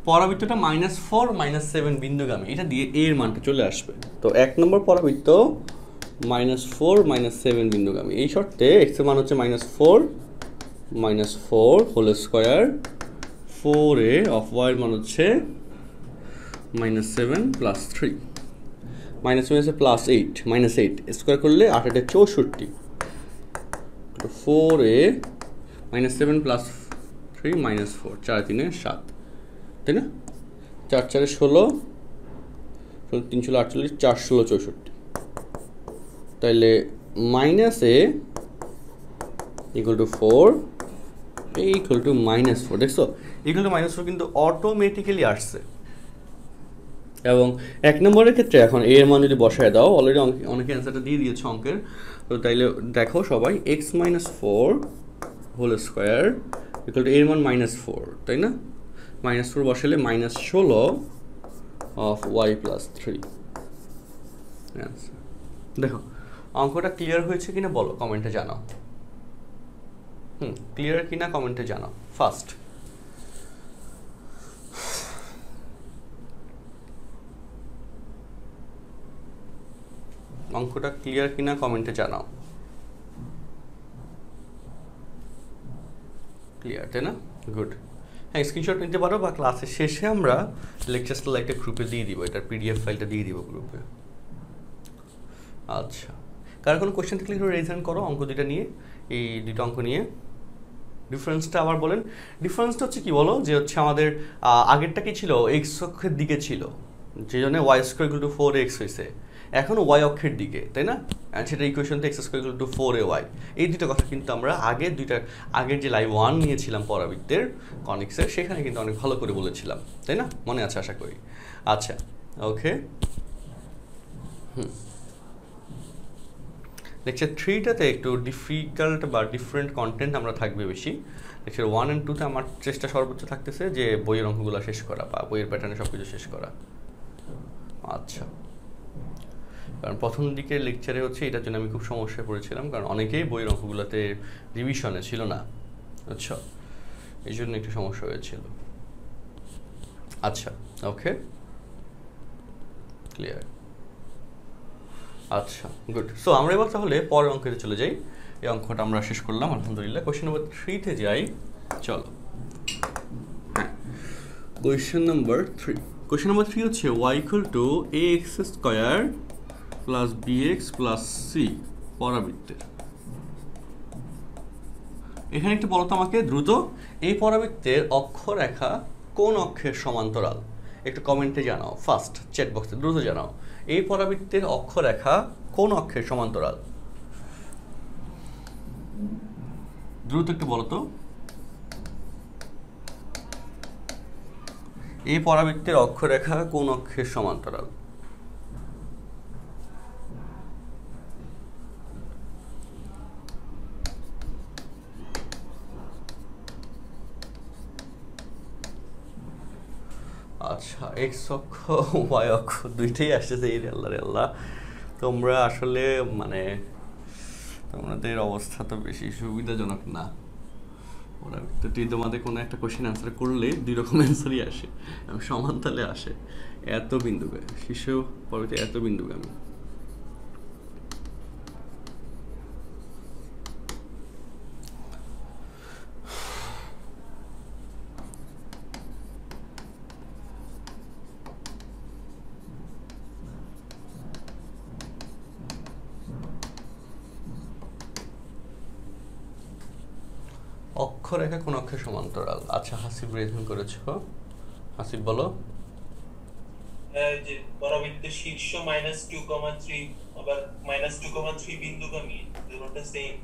পরাবৃত্তটা -4 -7 বিন্দুগামী এটা দিয়ে a এর মানটা চলে আসবে তো 1 নম্বর পরাবৃত্ত -4 -7 বিন্দুগামী এই শর্তে x এর মান হচ্ছে -4 whole square 4a of y এর মান হচ্ছে -7 plus 3 -7 আছে +8 -8 স্কয়ার করলে 8 8 64 4a -7 plus 3 -4 4 3 7 তাই না 4 4 16 3 ষোলো 48 4 16 64 তাহলে -a equal to 4 a equal to -4 দেখছো equal to -4 কিন্তু অটোমেটিক্যালি আসছে এবং 1 নম্বরের ক্ষেত্রে এখন a এর মান যদি বসায় দাও অলরেডি অনেকে অ্যানসারটা দিয়ে দিয়েছে অঙ্কের তো তাইলে দেখো সবাই x -4 whole square equal to a এর মান -4 তাই না -4 বসালে -16 অফ y plus 3 আচ্ছা দেখো অঙ্কটা ক্লিয়ার হয়েছে কিনা বলো কমেন্টে জানাও ক্লিয়ার কিনা কমেন্টে জানাও ফার্স্ট অঙ্কটা ক্লিয়ার কিনা কমেন্টে জানাও ক্লিয়ার তাই না গুড হ্যাঁ স্ক্রিনশট নিতে পারো বা ক্লাসের শেষে আমরা লেকচার স্লাইডটা গ্রুপে দিয়ে দিব এটার পিডিএফ ফাইলটা দিয়ে দিব গ্রুপে আচ্ছা কার কোনো কোশ্চেন থাকলে একটু রেজ হ্যান্ড করো অঙ্ক দুইটা নিয়ে এই দুটো অঙ্ক নিয়ে ডিফারেন্সটা আবার বলেন ডিফারেন্সটা হচ্ছে কি বলো যে হচ্ছে আমাদের আগেরটা কি ছিল এক্স অক্ষের দিকে ছিল যে জন্য Y square equal to 4x হয়েছে এখন ওয়াই অক্ষের দিকে তাই না সেটা ইকুয়েশনটা X square equal to 4ay এই দুটো কথা কিন্তু আমরা আগের যে লাইভ 1 নিয়েছিলাম পরাবৃত্তের কনিক্সের সেখানে কিন্তু অনেক ভালো করে বলেছিলাম তাই না মনে আছে আশা করি আচ্ছা ওকে লেকচার 3টাতে একটু ডিফিকাল্ট বা ডিফারেন্ট কন্টেন্ট আমরা থাকবে বেশি লেকচার 1 and 2তে আমার চেষ্টা সর্বোচ্চ থাকতেছে যে বইয়ের অঙ্কগুলো শেষ করা বা বইয়ের প্যাটার্নে সব কিছু শেষ করা আচ্ছা কারণ প্রথম দিকের লেকচারে হচ্ছে এটার জন্য আমি খুব সমস্যায় পড়েছিলাম কারণ অনেকেই বইয়ের অঙ্কগুলোতে রিভিশনে ছিল না আচ্ছা এই জন্য একটু সমস্যা হয়েছিল আচ্ছা ওকে ক্লিয়ার আচ্ছা গুড সো আমরা এবার তাহলে পরের অঙ্কেতে চলে যাই এই অঙ্কটা আমরা শেষ করলাম আলহামদুলিল্লাহ কোশ্চেন নাম্বার 3 তে যাই চলো হ্যাঁ কোশ্চেন নাম্বার 3 কোশ্চেন নাম্বার 3 হচ্ছে y = ax square plus bx plus c পরাবৃত্তের এখানে একটু বলো তো আমাকে দ্রুত এই পরাবৃত্তের অক্ষরেখা কোন অক্ষের সমান্তরাল একটু কমেন্টে জানাও ফার্স্ট চ্যাট বক্সে দ্রুত জানাও এই পরাবৃত্তের অক্ষরেখা কোন অক্ষের সমান্তরাল দ্রুত একটু বলো তো এই পরাবৃত্তের অক্ষরেখা কোন অক্ষের সমান্তরাল আচ্ছা এক্স অক্ষ ওয়াই অক্ষ দুইটাই আসতেছে এই আল্লাহ তোমরা আসলে মানে তোমাদের অবস্থা তো বেশি সুবিধাজনক না ওরা তো তোমাদের কোনো একটা কোশ্চেন আনসার করলে দুই রকম অ্যান্সারই আসে এবং সমানতালে আসে এত বিন্দুগামী শীর্ষ পর্বতে এত বিন্দুগামী অক্ষরেখা কোন অক্ষের সমান্তরাল আচ্ছা হাসিব রেজন করেছো হাসিব বলো যে পরাবৃত্তের শীর্ষ -2,3 আবার -2,3 বিন্দুগামী দুটোটা সেম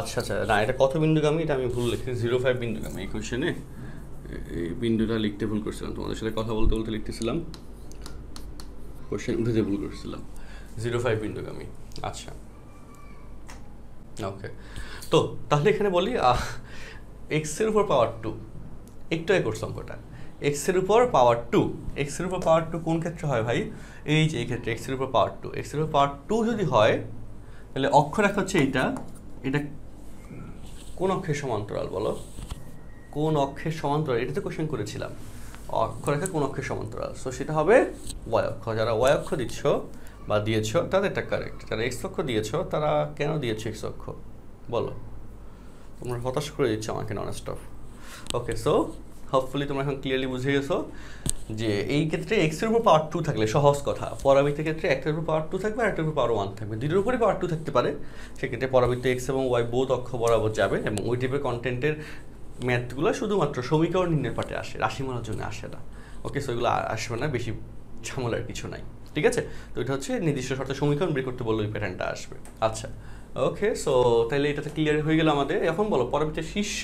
আচ্ছা আচ্ছা না এটা কত বিন্দুগামী এটা আমি ভুল লিখছি 0.5 বিন্দুগামী এই কোশ্চেনে এই বিন্দুটা লিখতে ভুল করছিলাম তোমাদের সাথে কথা বলতে বলতে লিখতেছিলাম কোশ্চেন উঠে ভুল করছিলাম, 0.5 বিন্দুগামী। আচ্ছা ওকে, তো তাহলে এখানে বলি এক্সের উপর পাওয়ার 2, একটু আগে করছি অঙ্কটা, এক্সের উপর পাওয়ার 2, এক্সের উপর পাওয়ার 2 কোন ক্ষেত্রে হয় ভাই? এই যে এই ক্ষেত্রে এক্সের উপর পাওয়ার 2, এক্সের উপর পাওয়ার 2 যদি হয় তাহলে অক্ষরেখা হচ্ছে এইটা, এটা কোন অক্ষের সমান্তরাল বলো? কোন অক্ষের সমান্তরাল? এটা তো কোশ্চেন করেছিলাম, অক্ষরেখা কোন অক্ষের সমান্তরাল, সো সেটা হবে ওয়াই অক্ষ। যারা ওয়াই অক্ষ দিচ্ছ বা দিয়েছ তাদেরটা কারেক্ট, যারা এক্স অক্ষ দিয়েছ তারা কেন দিয়েছো এক্স অক্ষ বলো? তোমরা হতাশ করে দিচ্ছ আমাকে নন স্টপ। ওকে, সো হোপফুলি তোমরা এখন ক্লিয়ারলি বুঝে গেছো যে এই ক্ষেত্রে এক্সের উপর পাওয়ার 2 থাকলে সহজ কথা, পরাবৃত্তের ক্ষেত্রে একটার উপর পাওয়ার 2 থাকবে আর একটার উপর পাওয়ার 1 থাকবে, দুটোর উপরই পাওয়ার 2 থাকতে পারে, সেক্ষেত্রে পরাবৃত্ত এক্স এবং ওয়াই বোধ অক্ষ বরাবর যাবে এবং ওই টাইপের কন্টেন্টের ম্যাথগুলো শুধুমাত্র সমীকরণ নির্ণয়ের পাটে আসে, রাশিমালার জন্য আসে না। ওকে, সো এগুলো আসবে না, বেশি ঝামেলার কিছু নাই, ঠিক আছে? তো এটা হচ্ছে নির্দিষ্ট শর্তে সমীকরণ বের করতে বললে ওই প্যাটার্নটা আসবে। আচ্ছা ওকে, সো তাহলে এটাতে ক্লিয়ার হয়ে গেল আমাদের। এখন বলো পরবর্তী শীর্ষ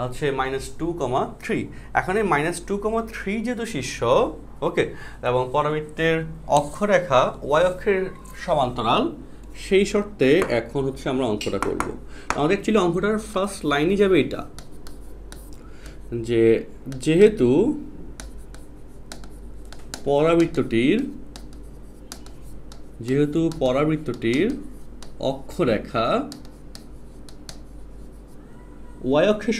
হচ্ছে -2,3, এখন এই -2,3 যেহেতু শীর্ষ, ওকে, এবং পরাবৃত্তের অক্ষরেখা ওয়াই অক্ষের সমান্তরাল, সেই শর্তে এখন হচ্ছে আমরা অঙ্কটা করব। আমাদের অ্যাকচুয়ালি অঙ্কটার ফার্স্ট লাইনই যাবে এটা, যে যেহেতু পরাবৃত্তটির অক্ষরেখা ওয়াই অক্ষের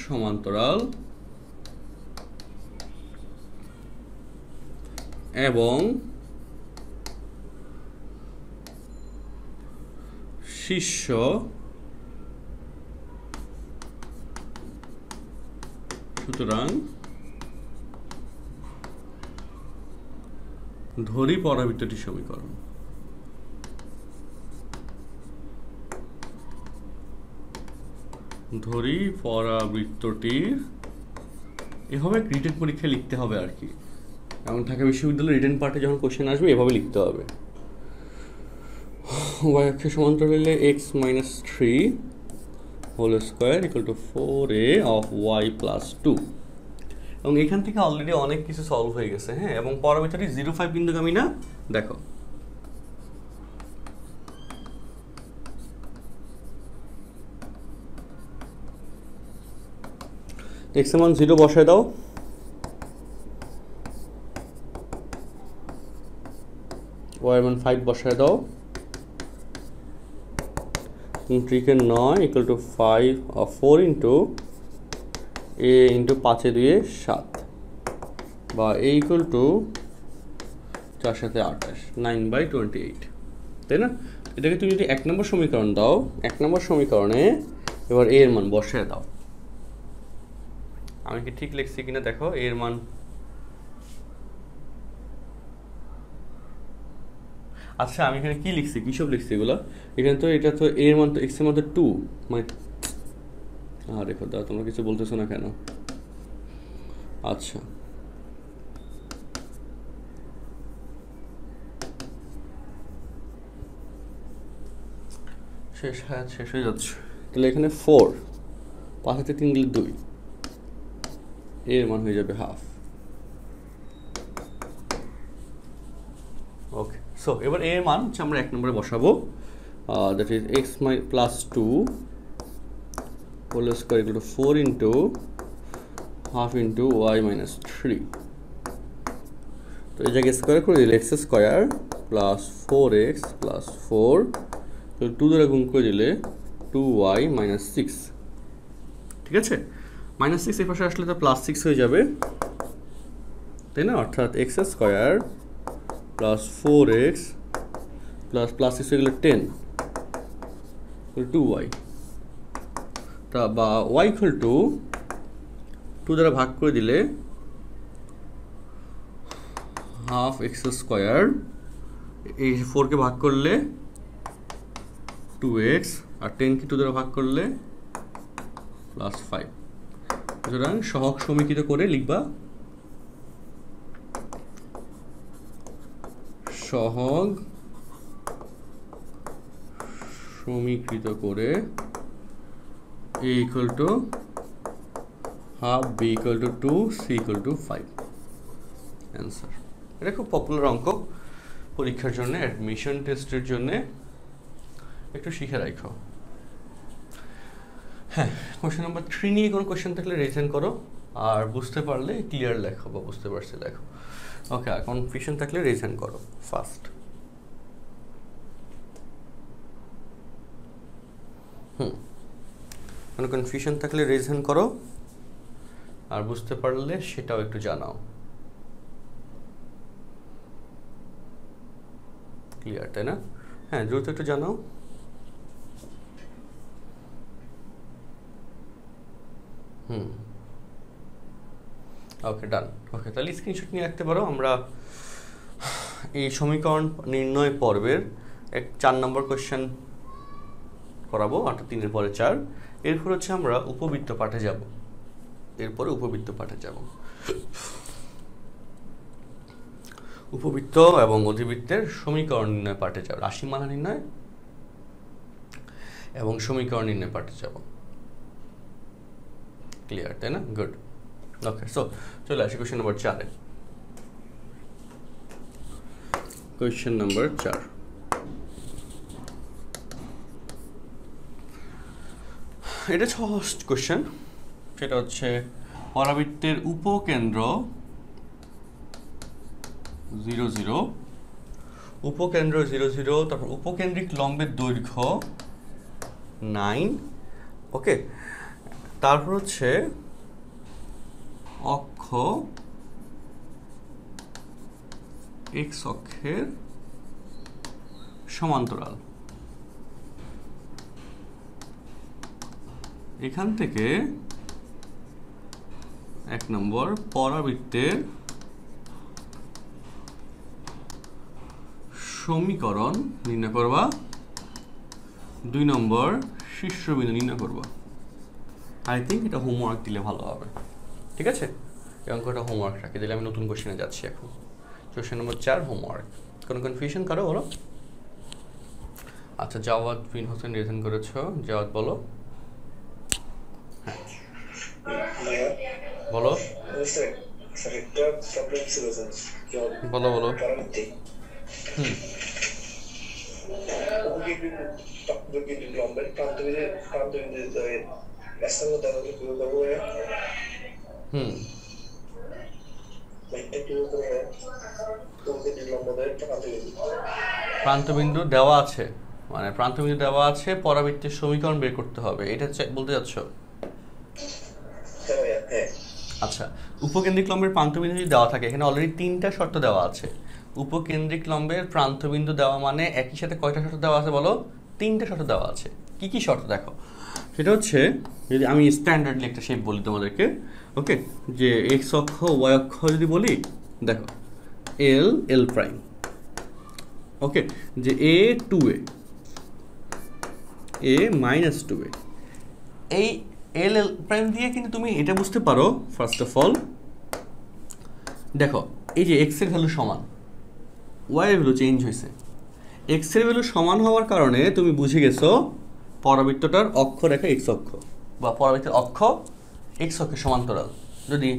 সমান্তরাল, এবং শীর্ষ সুতরাং ধরি পরাবৃত্তটির সমীকরণ। ধরি পরাবৃত্তটির, এভাবে রিটেন পরীক্ষায় লিখতে হবে আর কি, এবং ঢাকা বিশ্ববিদ্যালয়ের রিটেন পার্টে যখন কোশ্চেন আসবে এভাবে লিখতে হবে। ওয়াই অক্ষের সমান্তরাল হলে x-3 whole square equal to 4a of y plus 2, এবং এখান থেকে অলরেডি অনেক কিছু সলভ হয়ে গেছে। হ্যাঁ, এবং পরবর্তী 0.5 বিন্দুগামী না, দেখো x এর মান 0 বসায় দাও, y এর মান 5 বসায় দাও, ট্রিকে 9 equal to 5 4 into a into 5 এ 2 7, বা a ইকুয়াল টু 4 7 28, 9/28, তাই না? এটাকে তুমি যদি 1 নম্বর সমীকরণ দাও, 1 নম্বর সমীকরণে এবার a এর মান বসায় দাও। আমি কি ঠিক লিখছি কিনা দেখো, a এর মান, আচ্ছা আমি এখানে কি লিখছি, কি সব লিখছি এগুলো? এখানে তো এটা তো a এর মান তো x এর মধ্যে 2, মানে দেখো দাও, তোমরা কিছু বলতেছো না কেন? আচ্ছা শেষ হয়ে যাচ্ছে, তাহলে এখানে 4, 5 হাতে 3 দিলে 2, এর মান হয়ে যাবে হাফ। ওকে, সো এবার এর মান হচ্ছে আমরা 1 নম্বরে বসাবো, that is x plus 2 whole square equal to 4 into half into y minus 3, তো এই জায়গায় স্কোয়ার করে দিলে x square plus 4x plus 4, 2 দ্বারা গুণ করে দিলে 2y মাইনাস 6, ঠিক আছে? মাইনাস 6 এই পাশে আসলে তো প্লাস 6 হয়ে যাবে, তাই না? অর্থাৎ x square plus 4x plus 6 হয়ে গেলে 10, 2y, তা বা y ইকুয়াল টু 2 দ্বারা ভাগ করে দিলে হাফ x স্কোয়ার, এই 4 কে ভাগ করলে 2x, আর 10 কে 2 দ্বারা ভাগ করলে প্লাস 5। সুতরাং সহগ সমীকৃত করে লিখবা, সহগ সমীকৃত করে a equal to half b equal to 2 c equal to 5 answer. এটা খুব পপুলার অঙ্ক, পরীক্ষার জন্য, অ্যাডমিশন টেস্টের জন্য একটু শিখে রাখো। হ্যাঁ, কোয়েশ্চেন নাম্বার 3 নিয়ে কোনো কোয়েশ্চেন থাকলে রিভিশন করো, আর বুঝতে পারলে ক্লিয়ার লেখো বা বুঝতে পারছি লেখো। ওকে, আর কনফিউশন থাকলে রিভিশন করো ফার্স্ট। কোনো কনফিউশন থাকলে রিভিশন করো, আর বুঝতে পারলে সেটাও একটু জানাও। ক্লিয়ার, তাই না? হ্যাঁ, দ্রুত একটু জানাও। ওকে, ডান। ওকে, তাহলে স্ক্রিনশট নিয়ে রাখতে পারো। আমরা এই সমীকরণ নির্ণয় পর্বের 4 নম্বর কোয়েশ্চেন করাবো, অর্থাৎ 3-এর পরে 4। এরপর হচ্ছে আমরা উপবৃত্ত পাঠে যাব। এরপরে উপবৃত্ত পাঠে যাব। উপবৃত্ত এবং অধিবৃত্তের সমীকরণ নির্ণয় পাঠে যাব, রাশিমালা নির্ণয় এবং সমীকরণ নির্ণয় পাঠে যাব। ক্লিয়ার, তাই না? গুড। ওকে, সো চলে আসি কোয়েশ্চেন নাম্বার 4-এ। কোয়েশ্চেন নাম্বার 4, এটা সহজ কোয়েশ্চেন। সেটা হচ্ছে পরাবৃত্তের উপকেন্দ্র 0 0, উপকেন্দ্র 0 0, তারপর উপকেন্দ্রিক লম্বের দৈর্ঘ্য 9। ওকে, তারপর হচ্ছে অক্ষ x অক্ষের সমান্তরাল। এখান থেকে 1 নম্বর পরাবৃত্তের সমীকরণ নির্ণয় করবা, 2 নম্বর শীর্ষবিন্দু নির্ণয় করবা। আই থিঙ্ক এটা হোমওয়ার্ক দিলে ভালো হবে। ঠিক আছে, এই অঙ্কটা হোমওয়ার্ক রাখি দিলে আমি নতুন কোশ্চেনে যাচ্ছি এখন। Question number 4 homework. কোনো কনফিউশন কারো বলো? আচ্ছা, জাওয়াদ বিন হোসেন রিভিশন করেছো। জাওয়াদ বলো। হ্যাঁ বলো বলো বলো। প্রান্তবিন্দু দেওয়া আছে, মানে প্রান্তবিন্দু দেওয়া আছে, পরাবৃত্তের সমীকরণ বের করতে হবে, এটা বলতে যাচ্ছ? আচ্ছা, উপকেন্দ্রিক লম্বের প্রান্তবিন্দু যদি দেওয়া থাকে, এখানে অলরেডি 3টা শর্ত দেওয়া আছে। উপকেন্দ্রিক লম্বের প্রান্তবিন্দু দেওয়া মানে একই সাথে কয়টা শর্ত দেওয়া আছে বলো? 3টা শর্ত দেওয়া আছে। কি কি শর্ত দেখো? সেটা হচ্ছে, যদি আমি স্ট্যান্ডার্ডলি একটা শেপ বলি তোমাদেরকে, ওকে, যে এক্স অক্ষ ওয়াই অক্ষ যদি বলি, দেখো এল এল প্রাইম, ওকে, যে এ টু এ মাইনাস 2a, এই এল এল প্রাইম দিয়ে কিন্তু তুমি এটা বুঝতে পারো। ফার্স্ট অফ অল দেখো, এই যে এক্স এর ভ্যালু সমান, ওয়াই এর ভ্যালু চেঞ্জ হয়েছে। এক্স এর ভ্যালু সমান হওয়ার কারণে তুমি বুঝে গেছো পরাবৃত্তটার অক্ষরেখা এক্স অক্ষ, বা পরাবৃত্তের অক্ষ এক্স অক্ষের সমান্তরাল যদি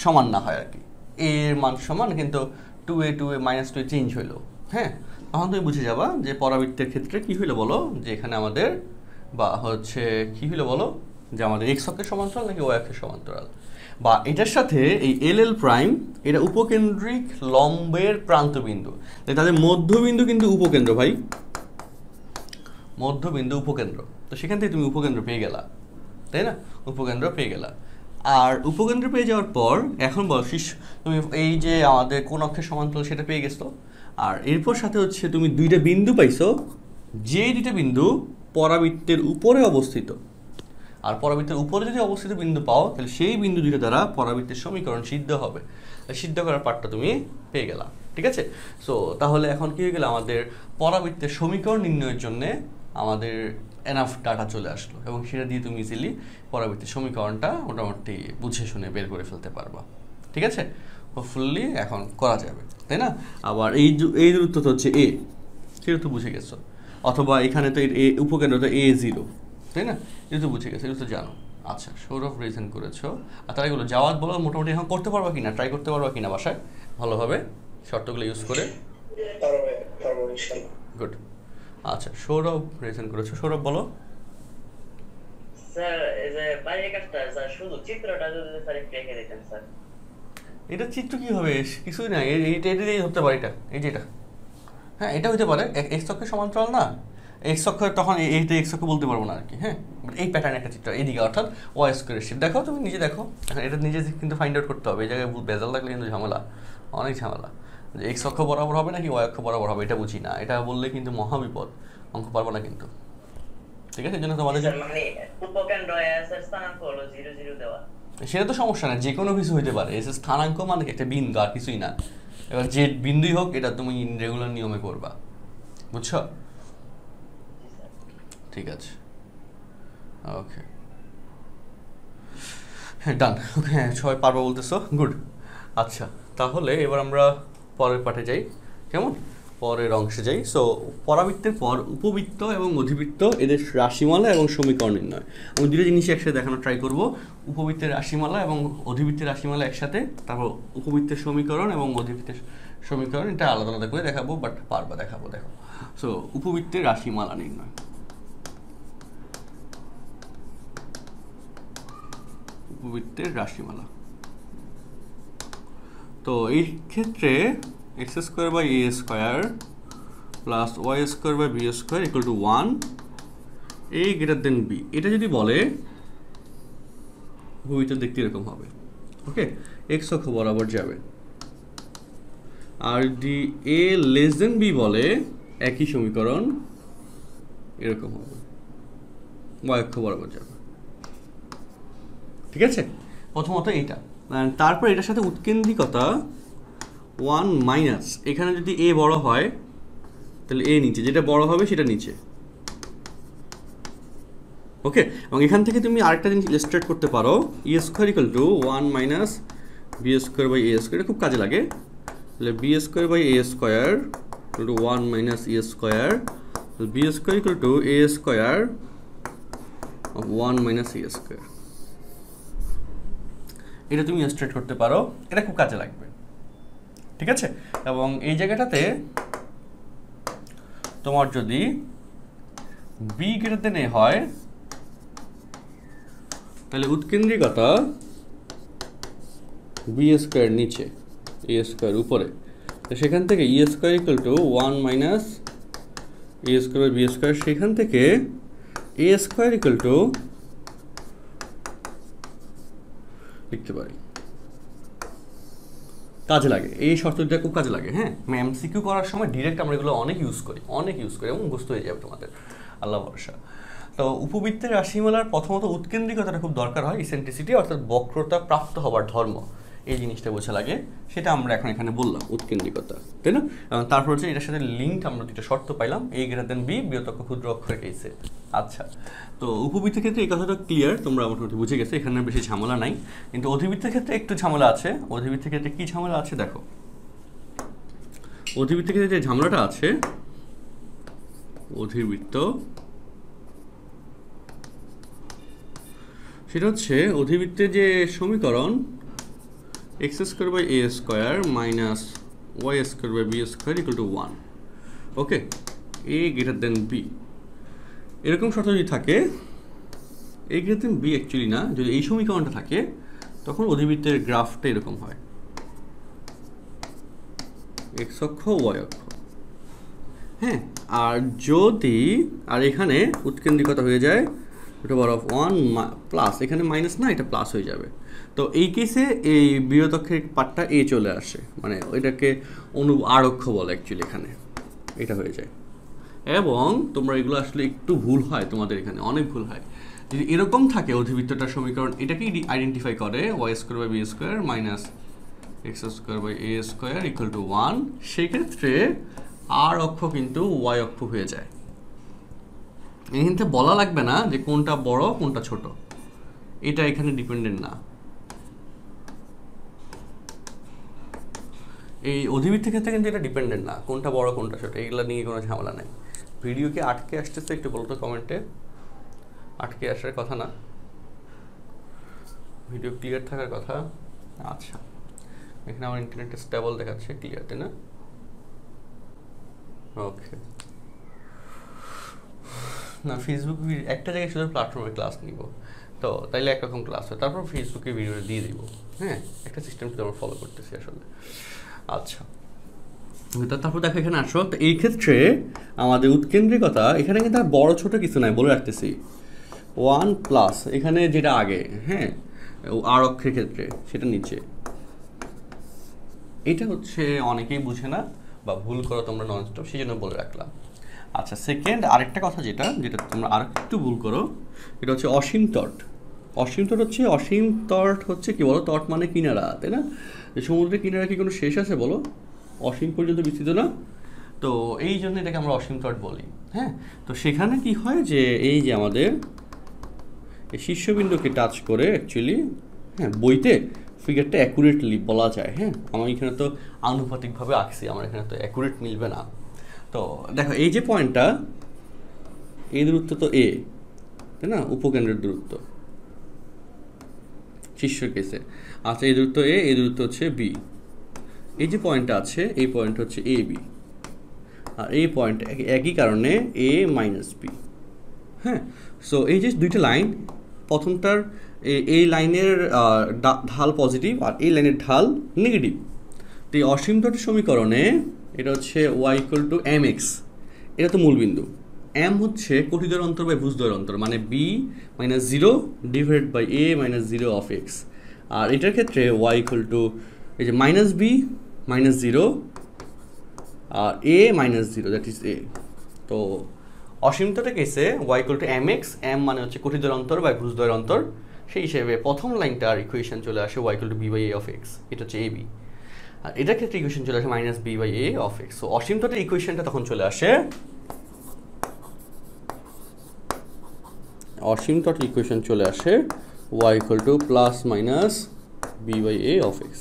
সমান না হয় আর কি। এর মান সমান, কিন্তু 2a মাইনাস 2 চেঞ্জ হইলো। হ্যাঁ, তখন তুমি বুঝে যাবা যে পরাবৃত্তের ক্ষেত্রে কি হইলো বলো, যে এখানে আমাদের বা হচ্ছে কি হইলো বলো, যে আমাদের এক্স অক্ষের সমান্তরাল নাকি ওয়াই অক্ষের সমান্তরাল। বা এটার সাথে এই এল এল প্রাইম, এটা উপকেন্দ্রিক লম্বের প্রান্তবিন্দু, তাদের মধ্যবিন্দু কিন্তু উপকেন্দ্র ভাই, মধ্যবিন্দু উপকেন্দ্র। তো সেখান থেকে তুমি উপকেন্দ্র পেয়ে গেলা, তাই না? উপকেন্দ্র পেয়ে গেলা। আর উপকেন্দ্র পেয়ে যাওয়ার পর এখন বল তুমি এই যে আমাদের কোন অক্ষের সমান্তরাল সেটা পেয়ে গেছো। আর এরপর সাথে হচ্ছে তুমি 2টা বিন্দু পাইছো, যে 2টা বিন্দু পরাবৃত্তের উপরে অবস্থিত। আর পরাবৃত্তের উপরে যদি অবস্থিত বিন্দু পাও, তাহলে সেই বিন্দু 2টা দ্বারা পরাবৃত্তের সমীকরণ সিদ্ধ হবে। সিদ্ধ করার পার্টটা তুমি পেয়ে গেলা। ঠিক আছে, সো তাহলে এখন কি হয়ে গেল, আমাদের পরাবৃত্তের সমীকরণ নির্ণয়ের জন্য আমাদের এনাফ ডাটা চলে আসলো, এবং সেটা দিয়ে তুমি ইজিলি পরাবৃত্তের সমীকরণটা মোটামুটি বুঝে শুনে বের করে ফেলতে পারবা। ঠিক আছে, হোপফুলি এখন করা যাবে, তাই না? আবার এই দূরত্ব তো হচ্ছে এ, সেটা তো বুঝে গেছো। অথবা এখানে তো এ উপকেন্দ্র তো A0, তাই না? এটা তো বুঝে গেছো, এটা তো জানো। আচ্ছা, সৌরভ রিজন করেছো। আর তারা এগুলো জাওয়াত বলো মোটামুটি এখন করতে পারবা কিনা, ট্রাই করতে পারবা কিনা বাসায় ভালোভাবে শর্তগুলো ইউজ করে? পারবো ইনশাআল্লাহ। গুড। আচ্ছা, সৌরভ রিজন করেছো। সৌরভ বলো। স্যার এই যে বাইরের কাজটা স্যার শুধু চিত্রটা যদি স্যার একটু এঁকে দিতেন স্যার। এটা চিত্র কি হবে? কিছুই না, এইটা দিয়েই ধরতে পারে। এটা এই যে এটা, হ্যাঁ এটা হইতে পারে এক্স অক্ষের সমান্তরাল না, এক্স অক্ষ তখন এইটা এক্স অক্ষ বলতে পারবো না আর কি। হ্যাঁ, বাট এই প্যাটার্ন একটা চিত্র এইদিকে, অর্থাৎ ওয়াই স্কোয়ারের শেপ। দেখো তুমি নিজে দেখো, এখন এটা নিজে কিন্তু ফাইন্ড আউট করতে হবে। এই জায়গায় বেজাল লাগলে কিন্তু ঝামেলা, অনেক ঝামেলা। যে এক্স অক্ষ বরাবর হবে নাকি ওয়াই অক্ষ বরাবর হবে এটা বুঝি না, এটা বললে কিন্তু মহাবিপদ, অঙ্ক পারবো না কিন্তু। ঠিক আছে, এই জন্য তোমাদের স্যার মানে উপকেন্দ্র এস এর স্থানাঙ্ক হলো 0 0 দেওয়া। সেটা তো সমস্যা না, যে কোনো কিছু হইতে পারে। এসে স্থানাঙ্ক মানে একটা বিন্দু আর কিছুই না। এবার যে বিন্দুই হোক এটা তুমি রেগুলার নিয়মে করবা, বুঝছো? ঠিক আছে, ওকে, হ্যাঁ ডান। ওকে, হ্যাঁ সবাই পারবো বলতেছো, গুড। আচ্ছা, তাহলে এবার আমরা পরের পাঠে যাই, কেমন? পরের অংশে যাই। সো পরাবৃত্তের পর উপবৃত্ত এবং অধিবৃত্ত এদের রাশিমালা এবং সমীকরণ নির্ণয়। আমি দুটো জিনিস একসাথে দেখানোর ট্রাই করব, উপবৃত্তের রাশিমালা এবং অধিবৃত্তের রাশিমালা একসাথে, তারপর উপবৃত্তের সমীকরণ এবং অধিবৃত্তের সমীকরণ, এটা আলাদা আলাদা করে দেখাবো, বাট পারবা দেখাবো। দেখো, সো উপবৃত্তের রাশিমালা নির্ণয়। উপবৃত্তের রাশিমালা, তো এই ক্ষেত্রে x square by A square plus y square by B square equal to 1 a greater than b, এটা যদি বলে উপবৃত্ত দেখতে এরকম হবে। ওকে, এক্স অক্ষ বরাবর যাবে। আর যদি এ লেস দেন বি বলে একই সমীকরণ এরকম হবে, ওয়াই অক্ষ বরাবর যাবে। ঠিক আছে, প্রথমত এইটা। তারপর এটার সাথে উৎকেন্দ্রিকতা 1 মাইনাস, এখানে যদি এ বড় হয় তাহলে এ নিচে, যেটা বড় হবে সেটা নিচে। ওকে, এবং এখান থেকে তুমি আরেকটা জিনিস ইলাস্ট্রেট করতে পারো, E square equal to 1 minus B square by A square. এটা খুব কাজে লাগে। তাহলে B square by A square equal to 1 minus E square, B square equal to A square of 1 minus E square. এটা তুমি illustrate করতে পারো, এটা খুব কাজে লাগবে। ঠিক আছে, এবং এই জায়গাটাতে তোমার যদি বি গ্রেটার দেন এ হয় তাহলে উৎকেন্দ্রিকতা বি স্কোয়ার নিচে, এ স্কোয়ার উপরে। তো সেখান থেকে E square equal to 1 minus A square by B square, সেখান থেকে এ স্কোয়ার ইকুয়াল টু লিখতে পারি। কাজে লাগে, এই শর্তটা খুব কাজে লাগে। হ্যাঁ, এমসিকিউ করার সময় ডিরেক্ট আমরা এগুলো অনেক ইউজ করি এবং মুখস্থ হয়ে যাবে তোমাদের, আল্লাহ ভরসা। তো উপবৃত্তের রাশিমালার প্রথমত উৎকেন্দ্রিকতাটা খুব দরকার হয়, ইসেন্ট্রিসিটি অর্থাৎ বক্রতা প্রাপ্ত হবার ধর্ম, এই জিনিসটা বোঝা লাগে, সেটা আমরা এখন এখানে বললাম উৎকেন্দ্রিকতা, তাই না? তারপর হচ্ছে এটার সাথে লিঙ্ক আমরা দুটো শর্ত পাইলাম, এ গ্রেটার দেন বি, বৃহত্তক ক্ষুদ্র অক্ষরের কেসে। আচ্ছা, তো উপবৃত্তের ক্ষেত্রে এই কথাটা ক্লিয়ার, তোমরা মোটামুটি বুঝে গেছো, এখানে বেশি ঝামেলা নাই। কিন্তু অধিবৃত্তের ক্ষেত্রে একটু ঝামেলা আছে। অধিবৃত্তের ক্ষেত্রে কি ঝামেলা আছে দেখো, অধিবৃত্তের ক্ষেত্রে যে ঝামেলাটা আছে, অধিবৃত্ত সেটা হচ্ছে অধিবৃত্তের যে সমীকরণ x square by A square minus y square by B square equal to 1। Okay, a greater than b, এরকম শর্ত যদি থাকে, a greater than b actually না, যদি এই সমীকরণটা থাকে তখন অধিবৃত্তের গ্রাফটা এরকম হয়, এক্স অক্ষ ওয়াই অক্ষ। হ্যাঁ, আর যদি আর এখানে উৎকেন্দ্রিকতা হয়ে যায় রুট ওভার অফ 1 প্লাস, এখানে মাইনাস না, এটা প্লাস হয়ে যাবে। তো এই কেসে এই বৃহত্তক্ষের পার্টটা এ চলে আসে, মানে ওইটাকে আরক্ষ বলে অ্যাকচুয়ালি, এখানে এটা হয়ে যায়। এবং তোমরা এগুলো আসলে একটু ভুল হয় তোমাদের, এখানে অনেক ভুল হয়। যদি এরকম থাকে অধিবৃত্তটার সমীকরণ, এটাকেই আইডেন্টিফাই করে y square by B square minus x square by A square equal to 1, সেক্ষেত্রে আর অক্ষ কিন্তু ওয়াই অক্ষ হয়ে যায়। এখানে বলা লাগবে না যে কোনটা বড় কোনটা ছোট, এটা এখানে ডিপেন্ডেন্ট না। এই অধিবৃত্তের ক্ষেত্রে কিন্তু এটা ডিপেন্ডেন্ট না, কোনটা বড় কোনটা ছোট, এগুলো নিয়ে কোনো ঝামেলা নেই। ভিডিও কি আটকে আসতেছে একটু বলতো কমেন্টে, আটকে আসার কথা না। ভিডিও ক্লিয়ার থাকার কথা। আচ্ছা, এখানে আমার ইন্টারনেট স্টেবল দেখাচ্ছে, ক্লিয়ার, তাই না? ওকে, না ফেসবুক একটা জায়গায় শুধু প্ল্যাটফর্মে ক্লাস নিব, তো তাইলে একরকম ক্লাস হয়, তারপর ফেসবুকে ভিডিও দিয়ে দিব। হ্যাঁ, একটা সিস্টেম কিন্তু আমরা ফলো করতেছি আসলে। আচ্ছা, তারপর দেখো এখানে আসো, তো এই ক্ষেত্রে আমাদের উৎকেন্দ্রিকতা এখানে কিন্তু আর বড় ছোট কিছু নাই, বলে রাখতেছি 1 প্লাস এখানে যেটা আগে, হ্যাঁ আর অক্ষের ক্ষেত্রে সেটা নিচে। এটা হচ্ছে অনেকেই বুঝে না বা ভুল করো তোমরা নন স্টপ, সেই জন্য বলে রাখলাম। আচ্ছা, সেকেন্ড আরেকটা কথা যেটা তোমরা আর একটু ভুল করো, এটা হচ্ছে অসীম তট। অসীম তট হচ্ছে কি বলো? তট মানে কিনারা, তাই না? সমুদ্রের কিনারা কি কোনো শেষ আছে বলো? অসীম পর্যন্ত বিস্তৃত না? তো এই জন্য এটাকে আমরা অসীম তট বলি। হ্যাঁ, তো সেখানে কি হয় যে এই যে আমাদের এই শীর্ষবিন্দুকে টাচ করে অ্যাকচুয়ালি, হ্যাঁ বইতে ফিগারটা অ্যাকুরেটলি বলা যায়। হ্যাঁ, আমার এখানে তো আনুপাতিকভাবে আঁকছি, আমার এখানে তো অ্যাকুরেট মিলবে না। তো দেখো এই যে পয়েন্টটা, এই দূরত্ব তো এ, তাই না? উপকেন্দ্রের দূরত্ব শীর্ষ কেসে। আচ্ছা, এই দূরত্ব এ, এই দূরত্ব হচ্ছে বি। এই যে পয়েন্টটা আছে, এই পয়েন্ট হচ্ছে এ বি, আর এই পয়েন্ট একই কারণে এ মাইনাস বি। হ্যাঁ, সো এই যে দুইটা লাইন, প্রথমটার এই লাইনের ঢাল পজিটিভ আর এই লাইনের ঢাল নেগেটিভ। তো এই অসীম তটের সমীকরণে এটা হচ্ছে y equal to M x, এটা তো মূলবিন্দু। এম হচ্ছে কটিদ্বয়ের অন্তর বাই ভুজদ্বয়ের অন্তর, মানে B minus 0 divided by A minus 0 of X. আর এটার ক্ষেত্রে y ইকুয়াল টু এই যে মাইনাস বি মাইনাস 0 আর A minus 0, that is A. তো অসীম তটের কেসে y equal to M X, M মানে হচ্ছে কটিদ্বয়ের অন্তর বাই ভুজদ্বয়ের অন্তর, সেই হিসেবে প্রথম লাইনটার ইকুয়েশন চলে আসে y equal to b by A of x, এটা হচ্ছে এ বি। আর এটার ক্ষেত্রে ইকুয়েশন চলে আসে minus B by A of x. So অসীম তটের ইকুয়েশনটা তখন চলে আসে, অসীম তটের ইকুয়েশন চলে আসে y equal to plus minus B by A of x.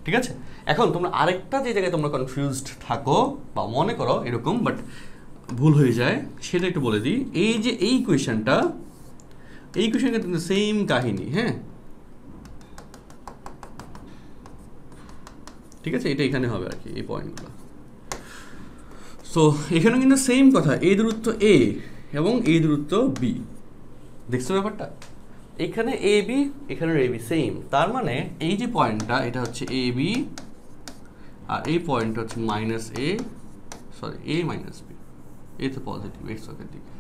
ঠিক আছে, এখন তোমরা আরেকটা যে জায়গায় তোমরা কনফিউজড থাকো বা মনে করো এরকম বাট ভুল হয়ে যায়, সেটা একটু বলে দিই। এই যে এই ইকুয়েশনটা, এই ইকুয়েশনটা কিন্তু সেম কাহিনী। হ্যাঁ, ঠিক আছে, এটা এখানে হবে আর কি, এই পয়েন্টগুলো। সো এখানে কিন্তু সেম কথা, এই দূরত্ব এ এবং এই দূরত্ব বি, দেখছো ব্যাপারটা? এখানে এ বি, এখানে এ বি সেম, তার মানে এই যে পয়েন্টটা এটা হচ্ছে এ বি আর এই পয়েন্টটা হচ্ছে মাইনাস এ, সরি এ মাইনাস বি, এ তো পজিটিভ এক্স অক্ষের দিকে।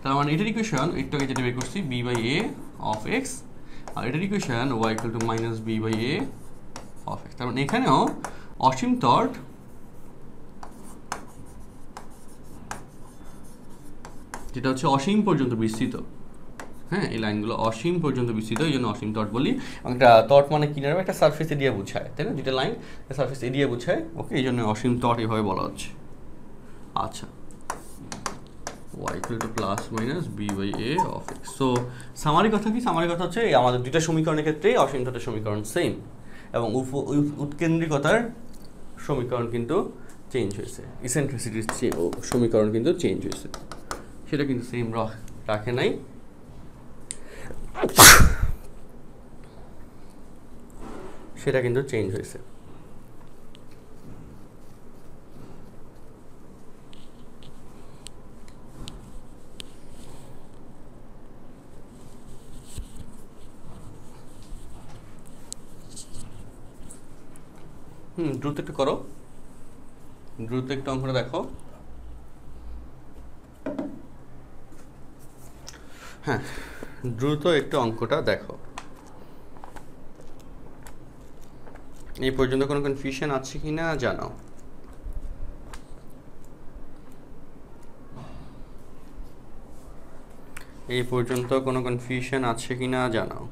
তার মানে এটার ইকুয়েশন একটু যেটা বের করছি B by A of X, আর এটার equation y equal to minus B by A of X. তার মানে এখানেও অসীম তট যেটা হচ্ছে অসীম পর্যন্ত বিস্তৃত। হ্যাঁ, এই লাইনগুলো অসীম পর্যন্ত বিস্তৃত, এই জন্য অসীম তট বলি। একটা তট মানে কিনারা একটা সারফেস এরিয়া বোঝায়, তাই না? দুইটা লাইন সারফেস এরিয়া বোঝায়, ওকে, এই জন্য অসীম তট এভাবে বলা হচ্ছে। আচ্ছা, y equal to plus minus B by A of x. So summary কথা কি? সামারি কথা হচ্ছে আমাদের দুইটা সমীকরণের ক্ষেত্রেই অসীম তটের সমীকরণ সেম, এবং উৎকেন্দ্রিকতার সমীকরণ কিন্তু চেঞ্জ হয়েছে, ইসেন্ট্রিসিটির সমীকরণ কিন্তু চেঞ্জ হয়েছে, সেটা কিন্তু সেম রাখে নাই। সেটা কিন্তু চেঞ্জ হয়েছে। দ্রুত একটু করো, দ্রুত একটু অঙ্কটা দেখো। হ্যাঁ, দ্রুত একটু অঙ্কটা দেখো। এই পর্যন্ত কোনো কনফিউশন আছে কিনা জানাও। এই পর্যন্ত কোনো কনফিউশন আছে কিনা জানাও।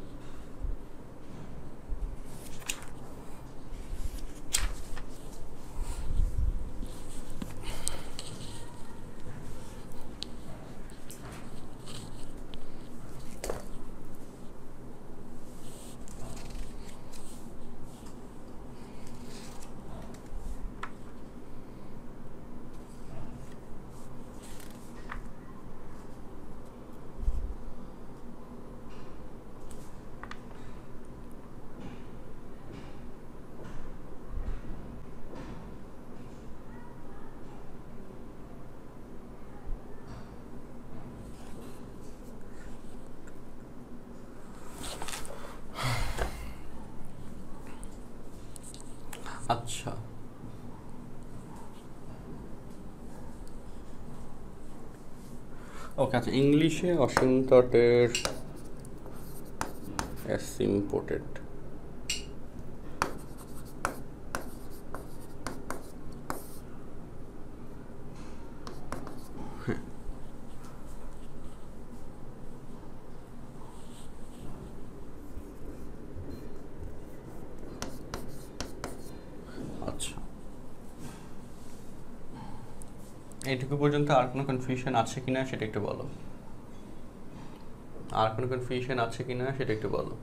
আচ্ছা, ওকে। আচ্ছা, ইংলিশে অসীমতটের অ্যাসিম্পটেড, আচ্ছা, এইটুকু পর্যন্ত আর কোনো কনফিউশন আছে কিনা সেটা একটু বলো। আর কোনো কনফিউশন আছে কিনা সেটা একটু বলো।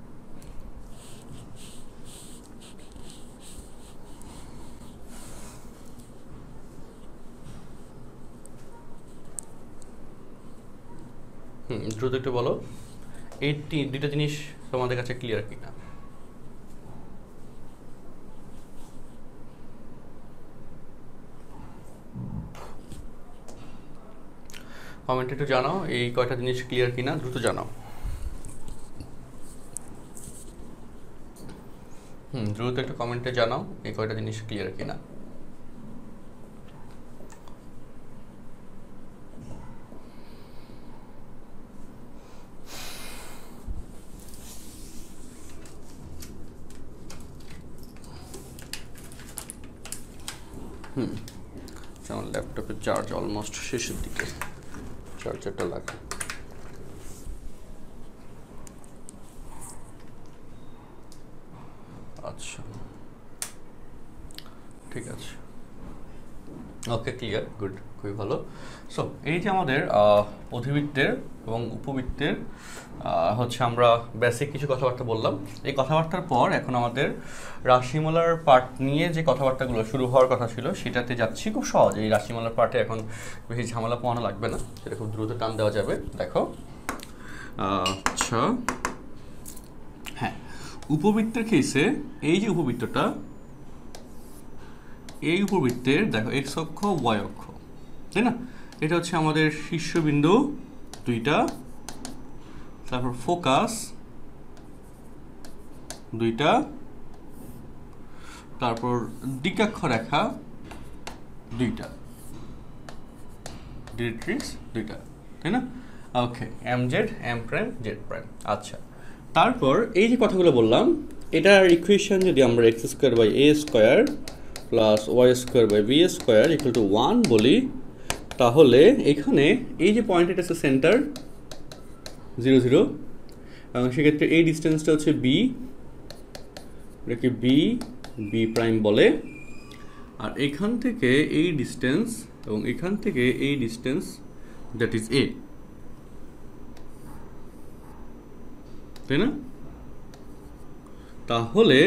দ্রুত একটু বলো, এই দুইটা জিনিস তোমাদের কাছে ক্লিয়ার কিনা। কমেন্টে একটু জানাও এই কয়টা জিনিস ক্লিয়ার কিনা, দ্রুত জানাও। দ্রুত একটু কমেন্টে জানাও এই কয়টা জিনিস ক্লিয়ার কিনা। আমার ল্যাপটপের চার্জ অলমোস্ট শেষের দিকে, চার্জারটা লাগে। আচ্ছা, ঠিক আছে, ওকে, ক্লিয়ার, গুড, খুবই ভালো। সো এই যে আমাদের অধিবৃত্তের এবং উপবৃত্তের হচ্ছে আমরা বেসিক কিছু কথাবার্তা বললাম। এই কথাবার্তার পর এখন আমাদের রাশিমালার পার্ট নিয়ে যে কথাবার্তাগুলো শুরু হওয়ার কথা ছিল সেটাতে যাচ্ছি। খুব সহজ, এই রাশিমালার পার্টে এখন বেশি ঝামেলা পোহানো লাগবে না, সেটা খুব দ্রুত টান দেওয়া যাবে। দেখো, আচ্ছা, হ্যাঁ, উপবৃত্তের কেসে এই যে উপবৃত্তটা, এই উপবৃত্তের দেখো এক্স অক্ষ ওয়াই অক্ষ, তাই না? এটা হচ্ছে আমাদের শীর্ষবিন্দু দুইটা, তারপর ফোকাস দুইটা, তারপর দিকাক্ষ রেখা দুইটা, ডিরেক্ট্রিক্স দুইটা, তাই না? Okay, M Z, M prime, Z prime. আচ্ছা, তারপর এই যে কথাগুলো বললাম, এটার ইকুয়েশন যদি আমরা x square by A square plus y square by B square equal to 1 বলি, তাহলে এখানে এই যে পয়েন্ট, এটা হচ্ছে সেন্টার 0 0, এবং সেক্ষেত্রে এই ডিস্টেন্সটা হচ্ছে বি, এটাকে বি বি প্রাইম বলে। আর এখান থেকে এই ডিস্টেন্স এবং এখান থেকে এই ডিস্টেন্স, দ্যাট ইজ এ, তাই না? তাহলে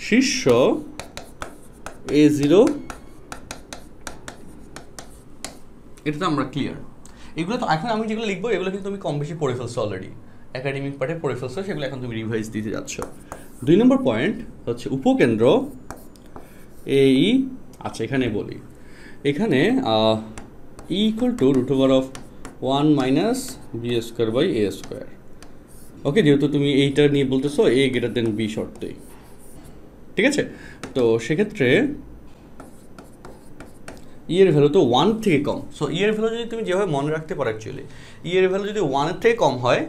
শীর্ষ A0, এটা তো আমরা ক্লিয়ার। এগুলো তো এখন আমি যেগুলো লিখবো এগুলো কিন্তু তুমি কম বেশি পড়ে ফেলছো অলরেডি, একাডেমিক পার্টে পড়ে ফেলছো, সেগুলো এখন তুমি রিভাইজ দিতে যাচ্ছ। 2 নম্বর পয়েন্ট হচ্ছে উপকেন্দ্র এই, আচ্ছা এখানে বলি, এখানে E equal to √1 minus B square by A square. Okay, যেহেতু তুমি এইটা নিয়ে বলতেছো এ গ্রেটার দেন বি শর্তেই, ঠিক আছে? তো সেক্ষেত্রে ই এর ভ্যালু তো 1 থেকে কম। সো ই এর ভ্যালু যদি তুমি যেভাবে মনে রাখতে পারো, অ্যাকচুয়ালি ই এর ভ্যালু যদি 1 এর থেকে কম হয়,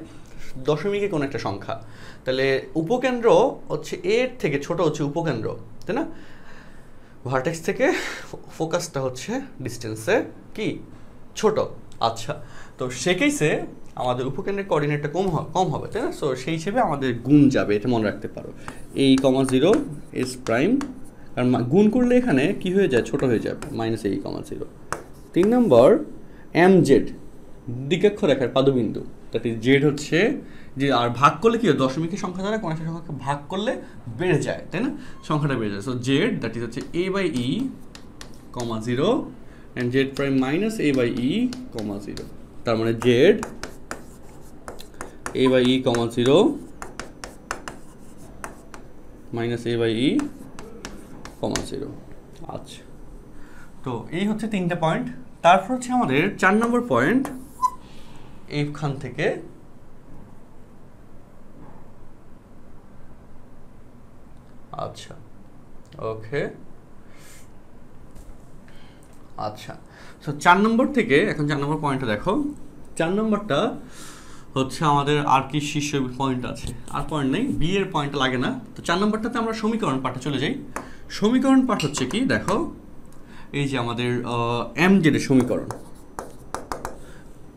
দশমিকে কোনো একটা সংখ্যা, তাহলে উপকেন্দ্র হচ্ছে এর থেকে ছোট হচ্ছে উপকেন্দ্র, তাই না? ভার্টেক্স থেকে ফোকাসটা হচ্ছে ডিস্টেন্সে কি ছোট। আচ্ছা, তো সে কেসে আমাদের উপকেন্দ্রের কোঅর্ডিনেটটা কম হবে, তাই না? সো সেই হিসেবে আমাদের গুণ যাবে, এটা মনে রাখতে পারো, এই কমা 0 এস প্রাইম, আর গুণ করলে এখানে কি হয়ে যায়, ছোট হয়ে যাবে, মাইনাস এই কমা 0। 3 নম্বর এম জেড, দিকাক্ষ রেখার পাদবিন্দু, দ্যাট ইজ জেড হচ্ছে যে, আর ভাগ করলে কি হয়, দশমিকের সংখ্যা দ্বারা কোনো একটা সংখ্যাকে ভাগ করলে বেড়ে যায়, তাই না? সংখ্যাটা বেড়ে যায়। সো জেড দ্যাট ইজ হচ্ছে A by E comma 0 and Z prime minus A by E comma 0। তার মানে Z A by E comma 0 minus A by E comma 0। আচ্ছা, তো এই হচ্ছে 3টা পয়েন্ট। তারপর হচ্ছে আমাদের 4 নম্বর পয়েন্ট, এইখান থেকে আচ্ছা, ওকে, আচ্ছা, সো 4 নম্বর থেকে এখন 4 নম্বর পয়েন্টটা দেখো। 4 নম্বরটা হচ্ছে আমাদের আর কি শীর্ষ পয়েন্ট আছে, আর পয়েন্ট নেই, বি এর পয়েন্ট লাগে না। তো 4 নম্বরটাতে আমরা সমীকরণ পাঠে চলে যাই। সমীকরণ পাঠ হচ্ছে কি দেখো, এই যে আমাদের এম জেড এর সমীকরণ,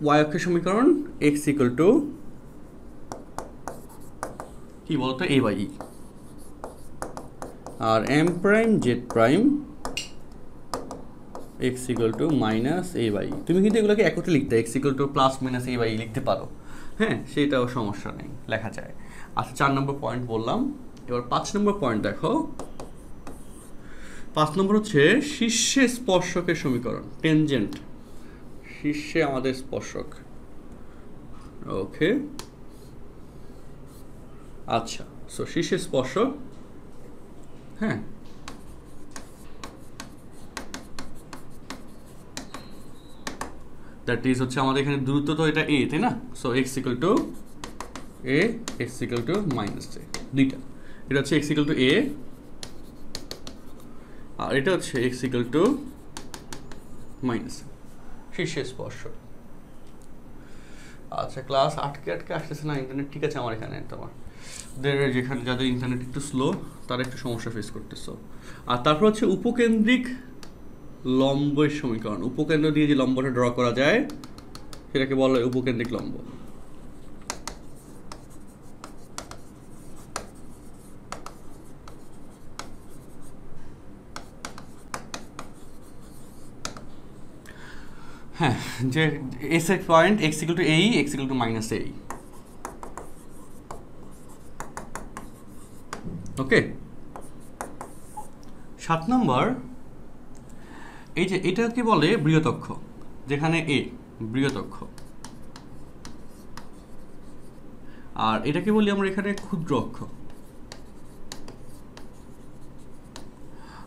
ওয়াই অক্ষের সমীকরণ এক্স ইকুয়াল টু কি বলতো এ বাই ই, আর M prime Z prime X equal to minus A by E. তুমি কিন্তু এগুলোকে একত্রে লিখতে X equal to plus minus A by E লিখতে পারো, হ্যাঁ, সেটাও সমস্যা নেই, লেখা যায়। আচ্ছা, 4 নম্বর পয়েন্ট বললাম। এবার 5 নম্বর পয়েন্ট দেখো। 5 নম্বর হচ্ছে শীর্ষে স্পর্শকের সমীকরণ, টেনজেন্ট, শীর্ষে আমাদের স্পর্শক। ওকে, আচ্ছা, সো শীর্ষে স্পর্শক, হ্যাঁ, দ্যাট ইজ হচ্ছে আমাদের এখানে দূরত্ব তো এটা এ, তাই না? So x equal to A, X equal to minus A, দুইটা। এটা হচ্ছে এক্স ইকুয়াল টু এ, আর এটা হচ্ছে এক্স ইকুয়াল টু মাইনাস শীর্ষে স্পর্শক। আচ্ছা, ক্লাস আটকে আসতেছে না ইন্টারনেট, ঠিক আছে আমার এখানে, তোমাদের যেখানে যাদের ইন্টারনেট একটু স্লো তারা একটু সমস্যা ফেস করতেছো। আর তারপর হচ্ছে উপকেন্দ্রিক লম্বের সমীকরণ, উপকেন্দ্র দিয়ে যে লম্বটা ড্র করা যায় সেটাকে বলা হয় উপকেন্দ্রিক লম্ব। হ্যাঁ, যে এস এর পয়েন্ট এক্স ইকুয়াল টু এই, এক্স ইকুয়াল টু মাইনাস এই। ওকে, 7 নম্বর, এই যে এটাকে বলে বৃহৎ-অক্ষ, যেখানে এ বৃহৎ-অক্ষ, আর এটাকে বলি আমরা এখানে ক্ষুদ্র অক্ষ।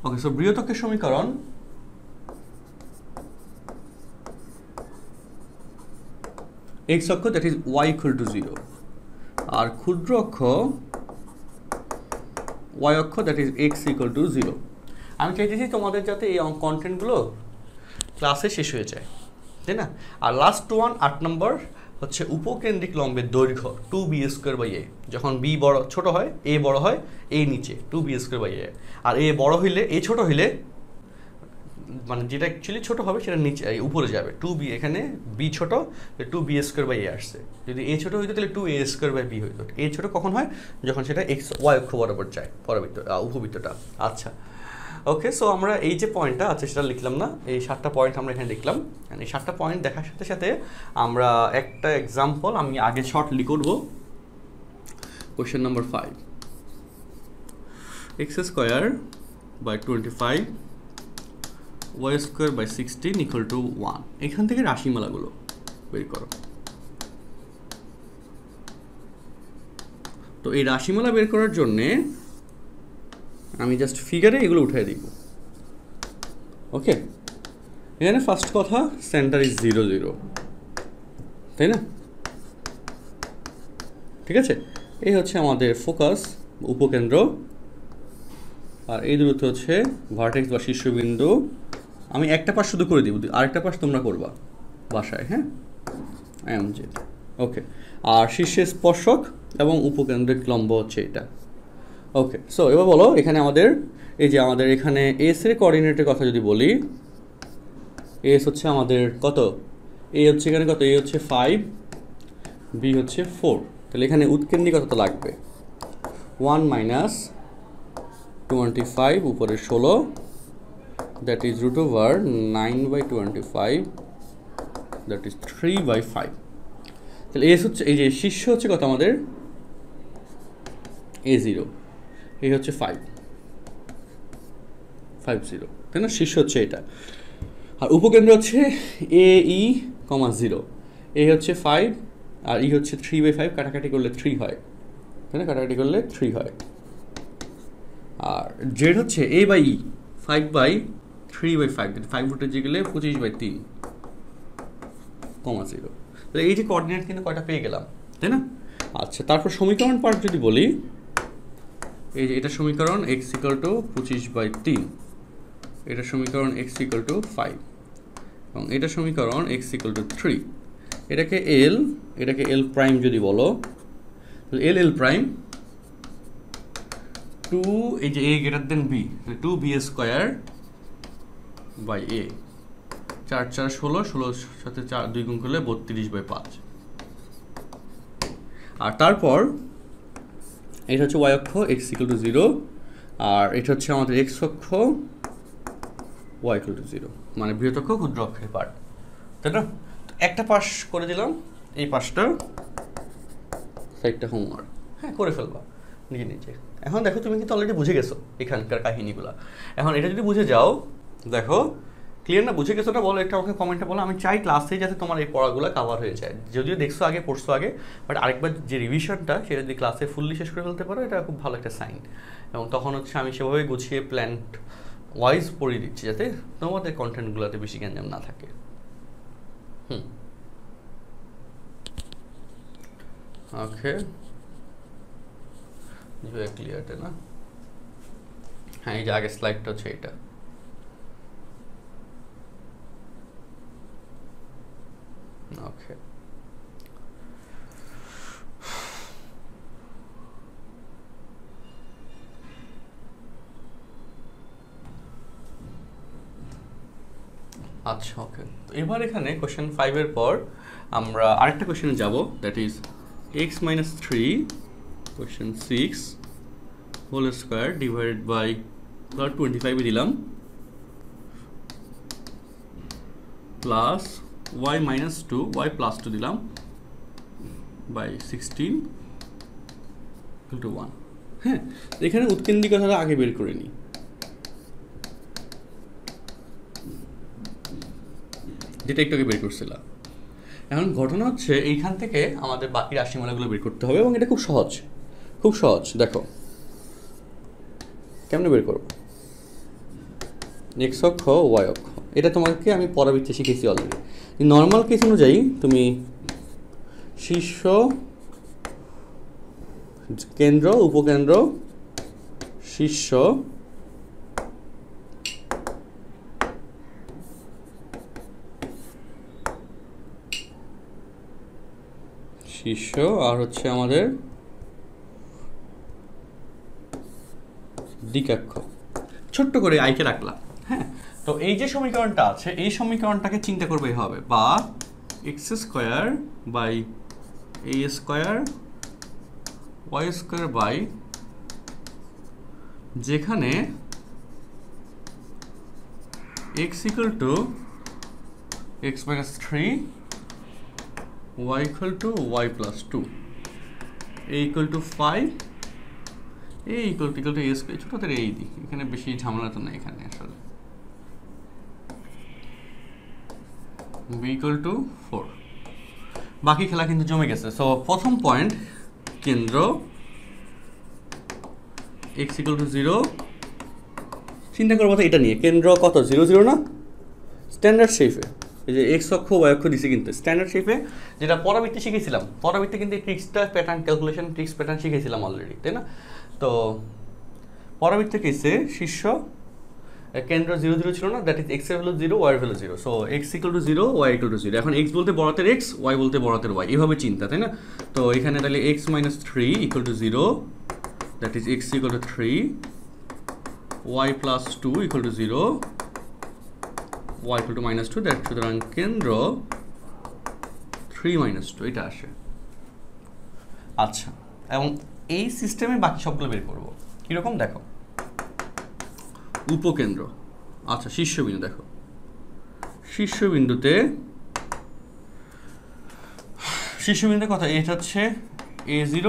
ওকে, সো বৃহৎ-অক্ষের সমীকরণ এক্স অক্ষ, that is Y equal to 0, আর ক্ষুদ্র অক্ষ ওয়াই অক্ষ, that is x equal to 0। আমি চাইতেছি তোমাদের যাতে এই কন্টেন্টগুলো ক্লাসে শেষ হয়ে যায়, তাই না? আর লাস্ট ওয়ান 8 নম্বর হচ্ছে উপকেন্দ্রিক লম্বের দৈর্ঘ্য 2b²/a। যখন বি বড় ছোট হয়, এ বড় হয়, এ নিচে, 2b²/a। আর এ বড় হইলে, এ ছোট হইলে, মানে যেটা অ্যাকচুয়ালি ছোট হবে সেটা নিচে উপরে যাবে, 2b, এখানে বি ছোট, 2b²/a আসছে। যদি এ ছোট হইতো তাহলে 2a²/b হইতো। এ ছোট কখন হয়? যখন সেটা এক্স ওয়াই অক্ষ বরাবর যায়, উপবৃত্তটা। আচ্ছা, ওকে, সো আমরা এই যে পয়েন্টটা আছে সেটা লিখলাম না, এই 7টা পয়েন্ট আমরা এখানে লিখলাম। এই 7টা পয়েন্ট দেখার সাথে সাথে আমরা একটা এক্সাম্পল আমি আগে শর্টলি করব। Question number 5, x²/25 y²/16 equal to 1। এখান থেকে রাশিমালাগুলো বের করো। তো এই রাশিমালা বের করার জন্যে আমি জাস্ট ফিগারে এগুলো উঠিয়ে দিব। ওকে, এখানে ফার্স্ট কথা, সেন্টার ইজ 0 0, তাই না? ঠিক আছে, এই হচ্ছে আমাদের ফোকাস, উপকেন্দ্র, আর এই দূরত্ব হচ্ছে ভার্টেক্স বা শীর্ষবিন্দু। আমি একটা পাশ শুধু করে দিব, আরেকটা পাশ তোমরা করবা বাসায়, হ্যাঁ, এমজেড। ওকে, আর শীর্ষে স্পর্শক এবং উপকেন্দ্রিক লম্ব হচ্ছে এটা। ওকে, সো এবার বলো, এখানে আমাদের এই যে আমাদের এখানে এস এর কোঅর্ডিনেটের কথা যদি বলি, এস হচ্ছে আমাদের কত, এ হচ্ছে এখানে কত, এ হচ্ছে 5, বি হচ্ছে 4, তাহলে এখানে উৎকেন্দ্রিকতা লাগবে 1 - 25 উপরে 16, দ্যাট ইজ √9/25, দ্যাট ইজ 3/5। তাহলে এস হচ্ছে, এই যে শীর্ষ হচ্ছে কত আমাদের A0, এই হচ্ছে 550, তাই না? শীর্ষ হচ্ছে এটা, আর উপকেন্দ্র হচ্ছে AE, 0, এ হচ্ছে 5 আর ই হচ্ছে 3/5, কাটাকাটি করলে 3 হয়, তাই না? কাটাকাটি করলে 3 হয়। আর জেড হচ্ছে A/E, 5/3/5, 5 উঠে যে গেলে 25/3, 0। তাহলে এই যে কোঅর্ডিনেট কিন্তু কয়টা পেয়ে গেলাম, তাই না? আচ্ছা, তারপর সমীকরণ পার্ট যদি বলি, এই যে এটা সমীকরণ x = 25/3, এটা সমীকরণ x = 5, এবং এটা সমীকরণ এক্স ইকুয়াল টু 3, এটাকে এল, এটাকে এল প্রাইম যদি বলো, এল এল প্রাইম 2, এই যে A greater than B, 2b² by A, 4 4 16, 16 সাথে 4 2 গুণ করলে 32/5। আর তারপর এটা হচ্ছে y অক্ষ x ইকুয়াল টু 0, আর এটা হচ্ছে আমাদের x অক্ষ y ইকুয়াল টু 0, মানে বৃহৎ অক্ষ ক্ষুদ্র অক্ষের পার্ট, তাই না? একটা পাশ করে দিলাম, এই পাশটা সাইডটা হোমওয়ার্ক, হ্যাঁ করে ফেলবা নিজে নিজে। এখন দেখো তুমি কিন্তু অলরেডি বুঝে গেছো এখানকার কাহিনীগুলো। এখন এটা যদি বুঝে যাও, দেখো ক্লিয়ার না? বুঝে গেছো না বলো, একটা আমাকে কমেন্টে বলো। আমি চাই ক্লাসে যাতে তোমার এই পড়াগুলো কাভার হয়ে যায়। যদিও দেখছো আগে, পড়ছো আগে, বাট আরেকবার যে রিভিশনটা সেটা যদি ক্লাসে ফুললি শেষ করে ফেলতে পারো, এটা খুব ভালো একটা সাইন। এবং তখন হচ্ছে আমি সেভাবে গুছিয়ে প্ল্যান্ট ওয়াইজ পড়িয়ে দিচ্ছি, যাতে তোমাদের কন্টেন্টগুলোতে বেশি গ্যাঞ্জাম না থাকে। ওকে, ক্লিয়ার না? হ্যাঁ, এই যে আগের স্লাইডটা হচ্ছে এটা। ওকে, আচ্ছা ওকে। তো এবার এখানে কোশ্চেন 5 এর পর আমরা আরেকটা কোশ্চেনে যাব, that is x minus 3 question 6 whole square divided by 25 দিলাম plus y minus 2 y plus 2 দিলাম বাই 16 equal to 1। হ্যাঁ, এখানে উৎকেন্দ্রিকতাটা আগে বের করে নিই। যেটা একটু আগে বের করছিলাম। এখন ঘটনা হচ্ছে এইখান থেকে আমাদের বাকি রাশিমালাগুলো বের করতে হবে, এবং এটা খুব সহজ, খুব সহজ। দেখো কেমনে বের করবো, এক্স অক্ষ ওয়াই অক্ষ, এটা তোমাকে আমি পরাবৃত্তে শিখেছি অলরেডি। নর্মাল কেস অনুযায়ী তুমি শীর্ষ, কেন্দ্র, উপকেন্দ্র, শীর্ষ, শীর্ষ, আর হচ্ছে আমাদের দিকাক্ষ, ছোট্ট করে আইকে রাখলাম। হ্যাঁ, তো এই যে সমীকরণটা আছে, এই সমীকরণটাকে চিন্তা করবে হবে, বা X square by A square Y square by, যেখানে X equal to X minus 3, y equal to y plus 2, a equal to 5, a equal to a square, ছোটদের এই দিই, এখানে বেশি ঝামেলা তো নেই এখানে আসলে, b equal to 4। বাকি খেলা কিন্তু জমে গেছে। সো প্রথম পয়েন্ট কেন্দ্র x equal to 0, চিন্তা করবো তো এটা নিয়ে, কেন্দ্র কত 0 0 না, স্ট্যান্ডার্ড শেপে, এই যে এক্স অক্ষ ওয়াই অক্ষ দিছি কিন্তু স্ট্যান্ডার্ড শেপে, যেটা পরাবৃত্তি শিখেছিলাম। পরাবৃত্তি কিন্তু এই ট্রিক্সটা, প্যাটার্ন ক্যালকুলেশন ট্রিক্স প্যাটার্ন শিখেছিলাম অলরেডি, তাই না? তো পরাবৃত্তি কেসে শীর্ষ কেন্দ্র 0 0 ছিল না, দ্যাট ইজ এক্স এর ভ্যালু 0, ওয়াই এর value 0। So x equal to 0, y equal to 0। এখন এক্স বলতে বড়াতের এক্স, ওয়াই বলতে বড়াতের ওয়াই, এভাবে চিন্তা, তাই না? তো এখানে তাহলে x minus 3 equal to 0, that is x equal to 3, y plus 2 equal to 0, y equal to minus 2, that সুতরাং কেন্দ্র 3 minus 2 এটা আসে। আচ্ছা, এবং এই সিস্টেমে বাকি সবগুলো বের করবো কিরকম দেখো, উপকেন্দ্র, আচ্ছা শীর্ষবিন্দু, দেখো শীর্ষবিন্দুতে কথা, এটা হচ্ছে a0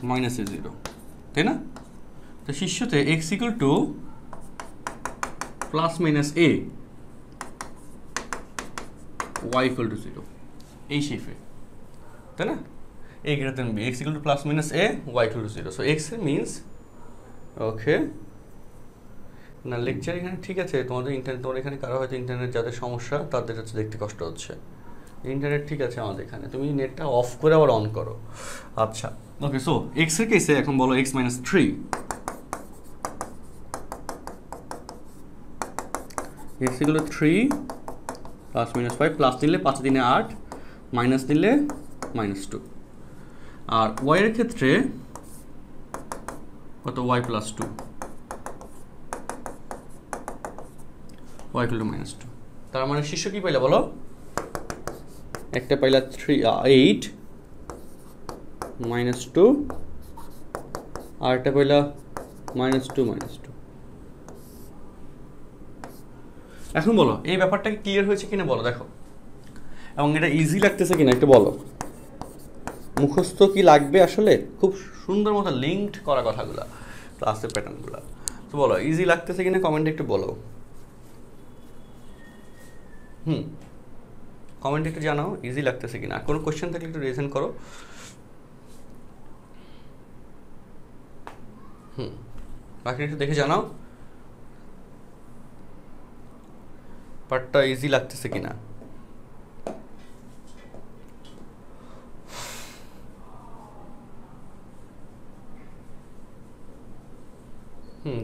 মাইনাস a0, তাই না? তো শীর্ষতে x equal to plus minus a, y equal to 0, এই শেপে, তাই না? a greater than b, x equal to plus minus a, y equal to 0. So x means, ওকে না লেকচার এখানে ঠিক আছে, তোমাদের ইন্টারনেট, তোমার এখানে কারো হয়তো ইন্টারনেট যাদের সমস্যা তাদের হচ্ছে দেখতে কষ্ট হচ্ছে, ইন্টারনেট ঠিক আছে আমাদের এখানে, তুমি নেটটা অফ করে আবার অন করো। আচ্ছা ওকে, সো x এর কেসে এখন বলো x minus 3, x equal to 3 plus minus 5, plus নিলে 5 দিনে 8, মাইনাস নিলে -2। আর ওয়াই এর ক্ষেত্রে কত, y plus 2, y equal to -2। তার মানে শীর্ষ কি পাইলা বলো? একটা পাইলা 8 -2, আর একটা পাইলা -2। এখন বলো এই ব্যাপারটা ক্লিয়ার হয়েছে কিনা বলো, দেখো, এবং এটা ইজি লাগতেছে কিনা একটু বলো। মুখস্থ কি লাগবে আসলে? খুব সুন্দর মতো লিঙ্কড করা কথাগুলো, ক্লাসের প্যাটার্নগুলো। তো বলো ইজি লাগতেছে কিনা, কমেন্টে একটু বলো। কমেন্টে একটু জানাও ইজি লাগতেছে কিনা। কোনো কোশ্চেন থাকলে একটু রিজন করো। বাকি একটু দেখে জানাও পার্টটা ইজি লাগতেছে কিনা।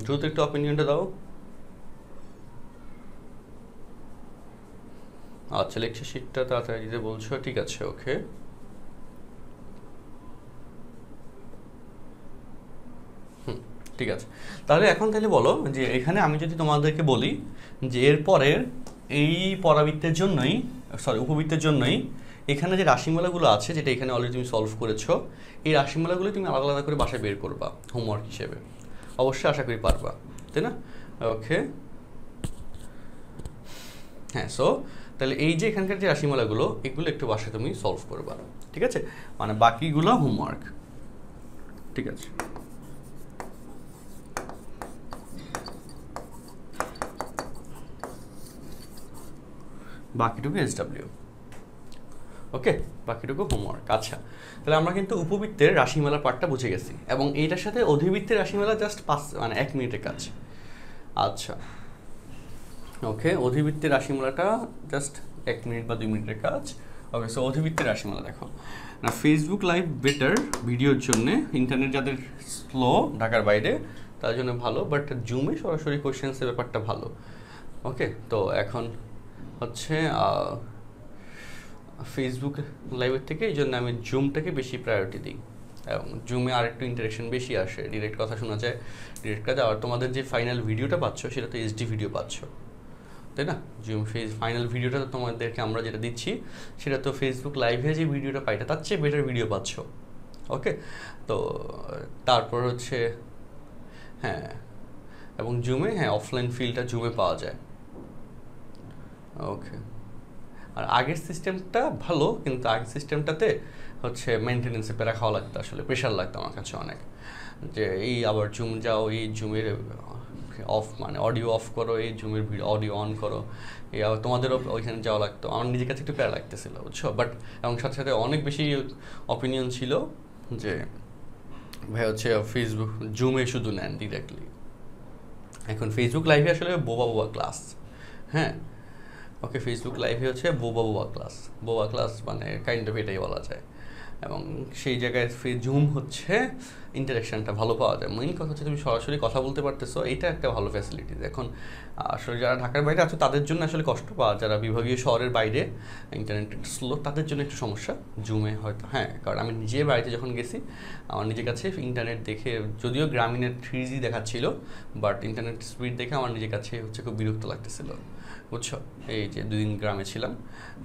দ্রুত একটু অপিনিয়নটা দাও। আচ্ছা, লেকচার শিটটা তাড়াতাড়ি দিতে বলছো, ঠিক আছে, ওকে। ঠিক আছে, তাহলে এখন তাহলে বলো যে এখানে আমি যদি তোমাদেরকে বলি যে এরপরের এই পরাবৃত্তের জন্যই, সরি উপবৃত্তের জন্যই এখানে যে রাশিমালাগুলো আছে, যেটা এখানে অলরেডি তুমি সলভ করেছো, এই রাশিমালাগুলো তুমি আলাদা আলাদা করে বাসায় বের করবা হোমওয়ার্ক হিসেবে। অবশ্যই আশা করি পারবা, তাই না? ওকে, হ্যাঁ। সো তাহলে এই যে এখানকার যে রাশিমালাগুলো, এগুলো একটু বাসায় তুমি সলভ করবা, ঠিক আছে? মানে বাকিগুলো হোমওয়ার্ক, ঠিক আছে? বাকিটুকু SW, ওকে, বাকিটুকু হোমওয়ার্ক। আচ্ছা, তাহলে আমরা কিন্তু উপবৃত্তের রাশিমালা পার্টটা বুঝে গেছি, এবং এইটার সাথে অধিবৃত্তের রাশিমালা জাস্ট 1 মিনিটের কাজ। আচ্ছা, ওকে, অধিবৃত্তের রাশিমালাটা জাস্ট 1 মিনিট বা 2 মিনিটের কাজ। ওকে, সো অধিবৃত্তের রাশিমালা দেখো না, ফেসবুক লাইভ বেটার ভিডিওর জন্য, ইন্টারনেট যাদের স্লো ঢাকার বাইরে তার জন্য ভালো, বাট জুমে সরাসরি কোশ্চেন্সের ব্যাপারটা ভালো। ওকে, তো এখন হচ্ছে ফেসবুক লাইভের থেকে এই জন্য আমি জুমটাকে বেশি প্রায়োরিটি দিই, এবং জুমে আরেকটু ইন্টারেকশন বেশি আসে, ডিরেক্ট কথা শোনা যায়, ডিরেক্ট কাজ। আর তোমাদের যে ফাইনাল ভিডিওটা পাচ্ছ সেটা তো HD ভিডিও পাচ্ছ, তাই না? জুম ফাইনাল ভিডিওটা তো তোমাদেরকে আমরা যেটা দিচ্ছি সেটা তো ফেসবুক লাইভে যে ভিডিওটা পাইটা তার চেয়ে বেটার ভিডিও পাচ্ছ। ওকে, তো তারপর হচ্ছে হ্যাঁ, এবং জুমে হ্যাঁ অফলাইন ফিলটা জুমে পাওয়া যায়। ওকে, আর আগের সিস্টেমটা ভালো, কিন্তু আগের সিস্টেমটাতে হচ্ছে মেনটেনেন্সে প্যারা খাওয়া লাগতো, আসলে প্রেশার লাগতো আমার কাছে অনেক, যে এই আবার জুম যাও, এই জুমের অফ মানে অডিও অফ করো, এই জুমের অডিও অন করো, এই আবার তোমাদেরও ওইখানে যাওয়া লাগতো। আমার নিজের কাছে একটু প্যারা লাগতেছিল, বুঝছো? বাট এবং সাথে সাথে অনেক বেশি অপিনিয়ন ছিল যে ভাই হচ্ছে ফেসবুক জুমে শুধু নেন ডিরেক্টলি। এখন ফেসবুক লাইভে আসলে বোবা ক্লাস, হ্যাঁ, ওকে, ফেসবুক লাইভে হচ্ছে বোবা ক্লাস মানে কাইন্ড অফ এটাই বলা যায়। এবং সেই জায়গায় জুম হচ্ছে ইন্টারাকশানটা ভালো পাওয়া যায়। মেইন কথা হচ্ছে তুমি সরাসরি কথা বলতে পারতেছো, এইটা একটা ভালো ফ্যাসিলিটিস। এখন আসলে যারা ঢাকার বাইরে আছে তাদের জন্য আসলে কষ্ট, বা যারা বিভাগীয় শহরের বাইরে ইন্টারনেট স্লো তাদের জন্য একটু সমস্যা জুমে হয়তো। হ্যাঁ, কারণ আমি নিজে বাড়িতে যখন গেছি আমার নিজের কাছে ইন্টারনেট দেখে, যদিও গ্রামীণের 3G দেখাচ্ছিল, বাট ইন্টারনেট স্পিড দেখে আমার নিজের কাছে হচ্ছে খুব বিরক্ত লাগতেছিল, বুঝছো? এই যে 2 দিন গ্রামে ছিলাম,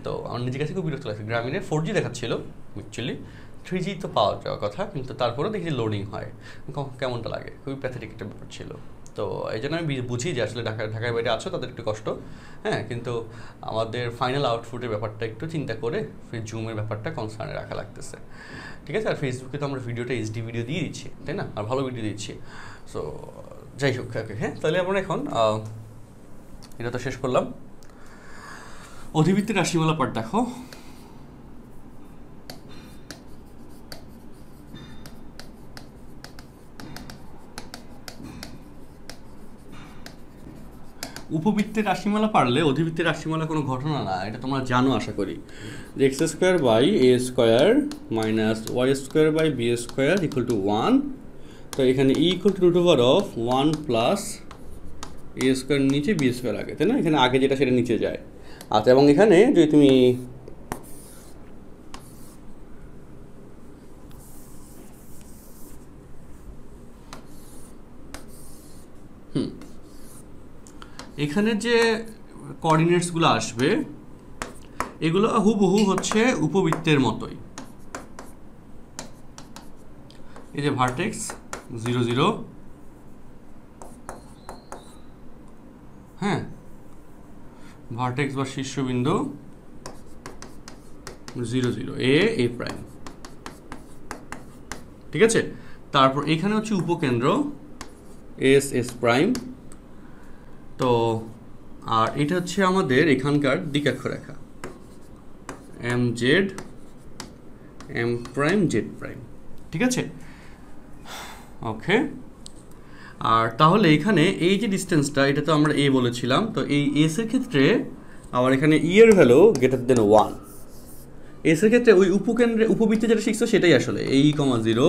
তো আমার নিজের কাছে খুব বিরক্ত লাগছে। গ্রামীণের 4G দেখাচ্ছিল অ্যাকচুয়ালি, 3G তো পাওয়া যাওয়ার কথা, কিন্তু তারপরে দেখি যে লোডিং হয়, কেমনটা লাগে, খুবই প্যাথেটিক একটা ব্যাপার ছিল। তো এই জন্য আমি বুঝি যে আসলে ঢাকার বাইরে আছো তাদের একটু কষ্ট, হ্যাঁ, কিন্তু আমাদের ফাইনাল আউটপুটের ব্যাপারটা একটু চিন্তা করে জুমের ব্যাপারটা কনসার্নে রাখা লাগতেছে, ঠিক আছে? আর ফেসবুকে তো আমরা ভিডিওটা HD ভিডিও দিয়ে দিচ্ছি, তাই না? আর ভালো ভিডিও দিচ্ছি। সো যাই হোক, হ্যাঁ, তাহলে আমরা এখন এটা তো শেষ করলাম। অধিবৃত্তের রাশিমালা পাঠ দেখো। উপবৃত্তের রাশিমালা পারলে অধিবৃত্তের রাশিমালা কোনো ঘটনা না, এটা তোমরা জানো আশা করি। যে x² / a² - y² = b² = 1। তো এখানে e = √1 + এ স্কোয়ার নিচে বি স্কোয়ার আগে, তাই না? এখানে আগে যেটা সেটা নিচে যায়। আচ্ছা, এবং এখানে যদি তুমি এখানে যে কোঅর্ডিনেটসগুলো আসবে এগুলো হুবহু হচ্ছে উপবৃত্তের মতোই। এই যে ভার্টেক্স 0 0, হ্যাঁ, ভার্টেক্স বা শীর্ষবিন্দু 0 0, এ প্রাইম, ঠিক আছে? তারপর এখানে হচ্ছে উপকেন্দ্র এস প্রাইম। তো আর এটা হচ্ছে আমাদের এখানকার দিকাক্ষরেখা M Z M prime Z prime, ঠিক আছে? ওকে, আর তাহলে এখানে এই যে ডিস্টেন্সটা এটা তো আমরা এ বলেছিলাম, তো এই এস এর ক্ষেত্রে আবার এখানে ই এর ভ্যালু গ্রেটার দেন 1। এস এর ক্ষেত্রে ওই উপকেন্দ্রে উপবৃত্তে যেটা শিখছো সেটাই আসলে এই কমা 0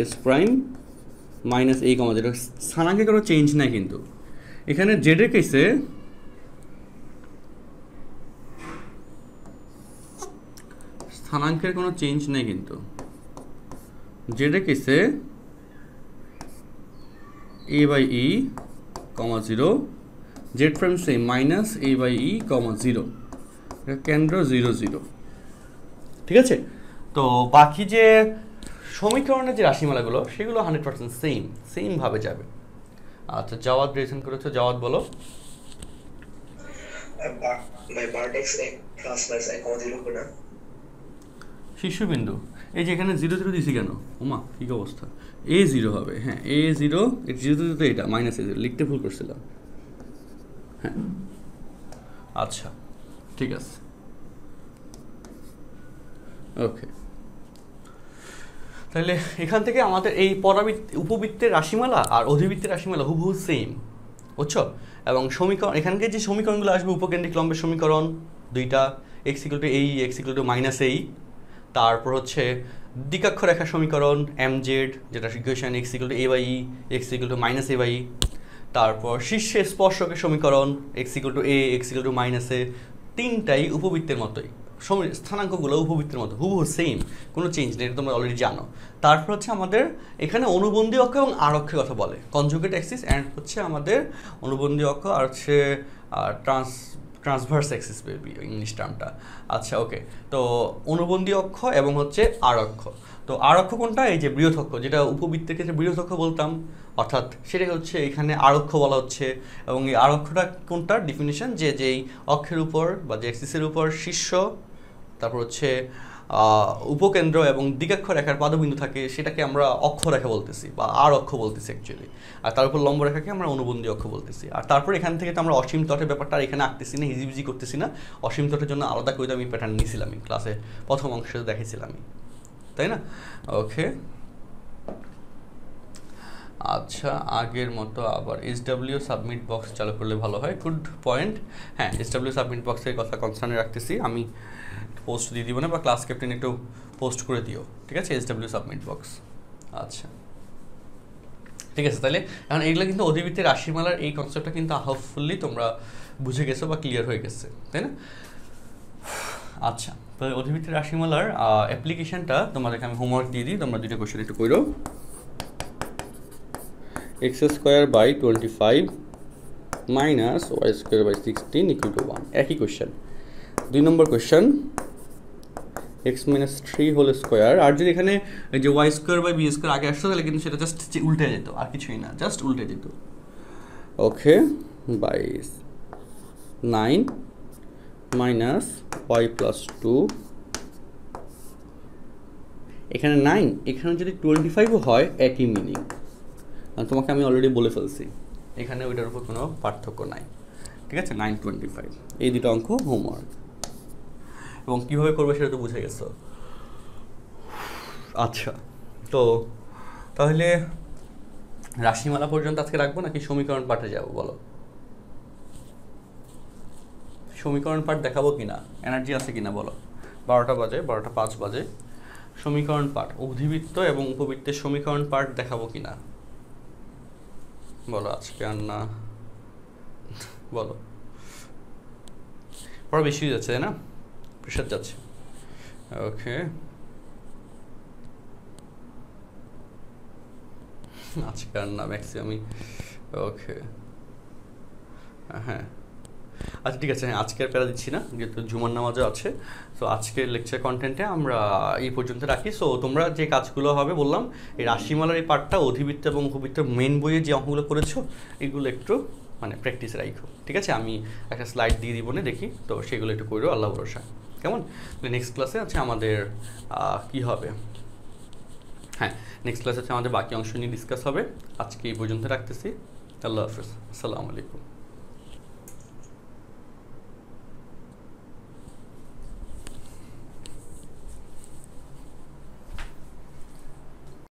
এস প্রাইম মাইনাস এই কমা 0, স্থানাঙ্কে কোনো চেঞ্জ নাই। কিন্তু এখানে জেড এর কেসে স্থানাঙ্কের কোনো চেঞ্জ নেই, কিন্তু জেড এর কেসে a by E comma 0, Z prime same minus a by E comma 0, কেন্দ্র 0 0, ঠিক আছে? তো বাকি যে সমীকরণের যে রাশিমালাগুলো সেগুলো 100% সেম ভাবে যাবে। আচ্ছা, জাওয়াদ রিলেশন করেছো, জাওয়াদ বলো। শীর্ষবিন্দু এই যে এখানে 0 0 দিছি কেন? ওমা কি অবস্থা, এ 0 হবে, হ্যাঁ এ 0, 0 তো এটা মাইনাস এ 0 লিখতে ভুল করছিলাম, হ্যাঁ। আচ্ছা ঠিক আছে, ওকে। তাহলে এখান থেকে আমাদের এই উপবৃত্তের রাশিমালা আর অধিবৃত্তের রাশিমালা হুবহু সেম, বুঝছো? এবং সমীকরণ এখানকার যে সমীকরণগুলো আসবে উপকেন্দ্রিক লম্বের সমীকরণ দুইটা, এক্স ইকুয়াল টু এই, এক্স ইকুয়াল টু মাইনাস এই, তারপর হচ্ছে দ্বিকাক্ষরেখার সমীকরণ এম জেড যেটা equation X equal to A by E, X equal to minus A by E, তারপর শীর্ষে স্পর্শকের সমীকরণ X equal to A, X equal to minus A, তিনটাই উপবৃত্তের মতোই, স্থানাঙ্কগুলো উপবৃত্তের মতো হুবহু সেম, কোনো চেঞ্জ নেই, এটা তোমরা অলরেডি জানো। তারপর হচ্ছে আমাদের এখানে অনুবন্ধী অক্ষ এবং আর অক্ষের কথা বলে, কনজুগেট অ্যাক্সিস অ্যান্ড হচ্ছে আমাদের অনুবন্ধী অক্ষ আর হচ্ছে ট্রান্সভার্স অ্যাক্সিস বেবি ইংলিশ টার্মটা। আচ্ছা ওকে, তো অনুবন্ধী অক্ষ এবং হচ্ছে আর অক্ষ। তো আর অক্ষ কোনটা? এই যে বৃহৎ অক্ষ, যেটা উপবৃত্তের ক্ষেত্রে বৃহৎ অক্ষ বলতাম, অর্থাৎ সেটাই হচ্ছে এখানে আর অক্ষ বলা হচ্ছে। এবং এই আর অক্ষটা কোনটা ডিফিনিশন, যে যেই অক্ষের উপর বা যে অ্যাক্সিসের উপর শীর্ষ, তারপর হচ্ছে উপকেন্দ্র এবং দিগাক্ষরেখার পাদবিন্দু থাকে সেটাকে আমরা অক্ষরেখা বলতেছি বা আর অক্ষ বলতেছি অ্যাকচুয়ালি, আর তার উপর লম্ব রেখাকে আমরা অনুবন্ধী অক্ষ বলতেছি। আর তারপর এখান থেকে তো আমরা অসীম তটের ব্যাপারটা আর এখানে আঁকতেছি না, হিজিবিজি করতেছি না। অসীম তটের জন্য আলাদা করে আমি প্যাটার্ন নিয়েছিলাম ক্লাসে প্রথম অংশে দেখেছিলাম, তাই না? ওকে, আচ্ছা আগের মতো আবার SW সাবমিট বক্স চালু করলে ভালো হয়, গুড পয়েন্ট। হ্যাঁ, SW সাবমিট বক্সের কথা কনসার্নে রাখতেছি আমি, পোস্ট দিয়ে দিব না বা ক্লাস ক্যাপ্টেন একটু পোস্ট করে দিও, ঠিক আছে? SW submit box. আচ্ছা ঠিক আছে, তাহলে এখন এইগুলো কিন্তু অধিবৃত্তের রাশিমালার এই কনসেপ্টটা কিন্তু হোপফুলি তোমরা বুঝে গেছো বা ক্লিয়ার হয়ে গেছে, তাই না? আচ্ছা, তাহলে অধিবৃত্তের রাশিমালার অ্যাপ্লিকেশনটা তোমাদেরকে আমি হোমওয়ার্ক দিয়ে দিই, তোমরা দুটো কোয়েশ্চেন একটু করো। x²/25 minus y²/16 equal to 1, একই কোয়েশ্চেন। 2 নম্বর কোয়েশ্চেন x-3 হোল স্কোয়ার, আর যদি এখানে যে y²/b² আগে আসতো তাহলে কিন্তু সেটা জাস্ট উল্টে যেত, আর কিছুই না, জাস্ট উল্টে যেত। ওকে, বাই 9 মাইনাস y+2, এখানে 9, এখানে যদি 25ও হয় একই মিনিং, তোমাকে আমি অলরেডি বলে ফেলছি এখানে ওইটার উপর কোনো পার্থক্য নাই, ঠিক আছে? 9 25 এই দুটো অঙ্ক হোমওয়ার্ক, এবং কীভাবে করবে সেটা তো বুঝে গেছো। আচ্ছা, তো তাহলে রাশিমালা পর্যন্ত আজকে রাখবো নাকি সমীকরণ পাঠে যাবো বলো? সমীকরণ পাঠ দেখাবো কিনা, এনার্জি আছে কিনা বলো? 12টা বাজে, 12টা 5 বাজে। সমীকরণ পাঠ, অধিবৃত্ত এবং উপবৃত্তের সমীকরণ পাঠ দেখাবো কিনা? বলো আজকে আর না, বলো পড়া বেশি হয়ে যাচ্ছে তাই না, প্রেশার যাচ্ছে। ওকে আজকে আর না ম্যাক্সিমামই, ওকে হ্যাঁ আচ্ছা ঠিক আছে, হ্যাঁ আজকে আর প্যারা দিচ্ছি না যেহেতু জুমার নামাজও আছে। সো আজকের লেকচার কন্টেন্টে আমরা এই পর্যন্ত রাখি। সো তোমরা যে কাজগুলো হবে বললাম, এই রাশিমালার এই পার্টটা অধিবৃত্ত এবং উপবৃত্ত মেন বইয়ে যে অঙ্কগুলো করেছো এগুলো একটু মানে প্র্যাকটিস রাখো, ঠিক আছে? আমি একটা স্লাইড দিয়ে দিব না দেখি, তো সেগুলো একটু করো আল্লাহ ভরসা, কেমন? নেক্সট ক্লাসে আছে আমাদের কি হবে, হ্যাঁ নেক্সট ক্লাসে আছে আমাদের বাকি অংশ নিয়ে ডিসকাস হবে। আজকে এই পর্যন্ত রাখতেছি, আল্লাহ হাফেজ, আসসালামু আলাইকুম।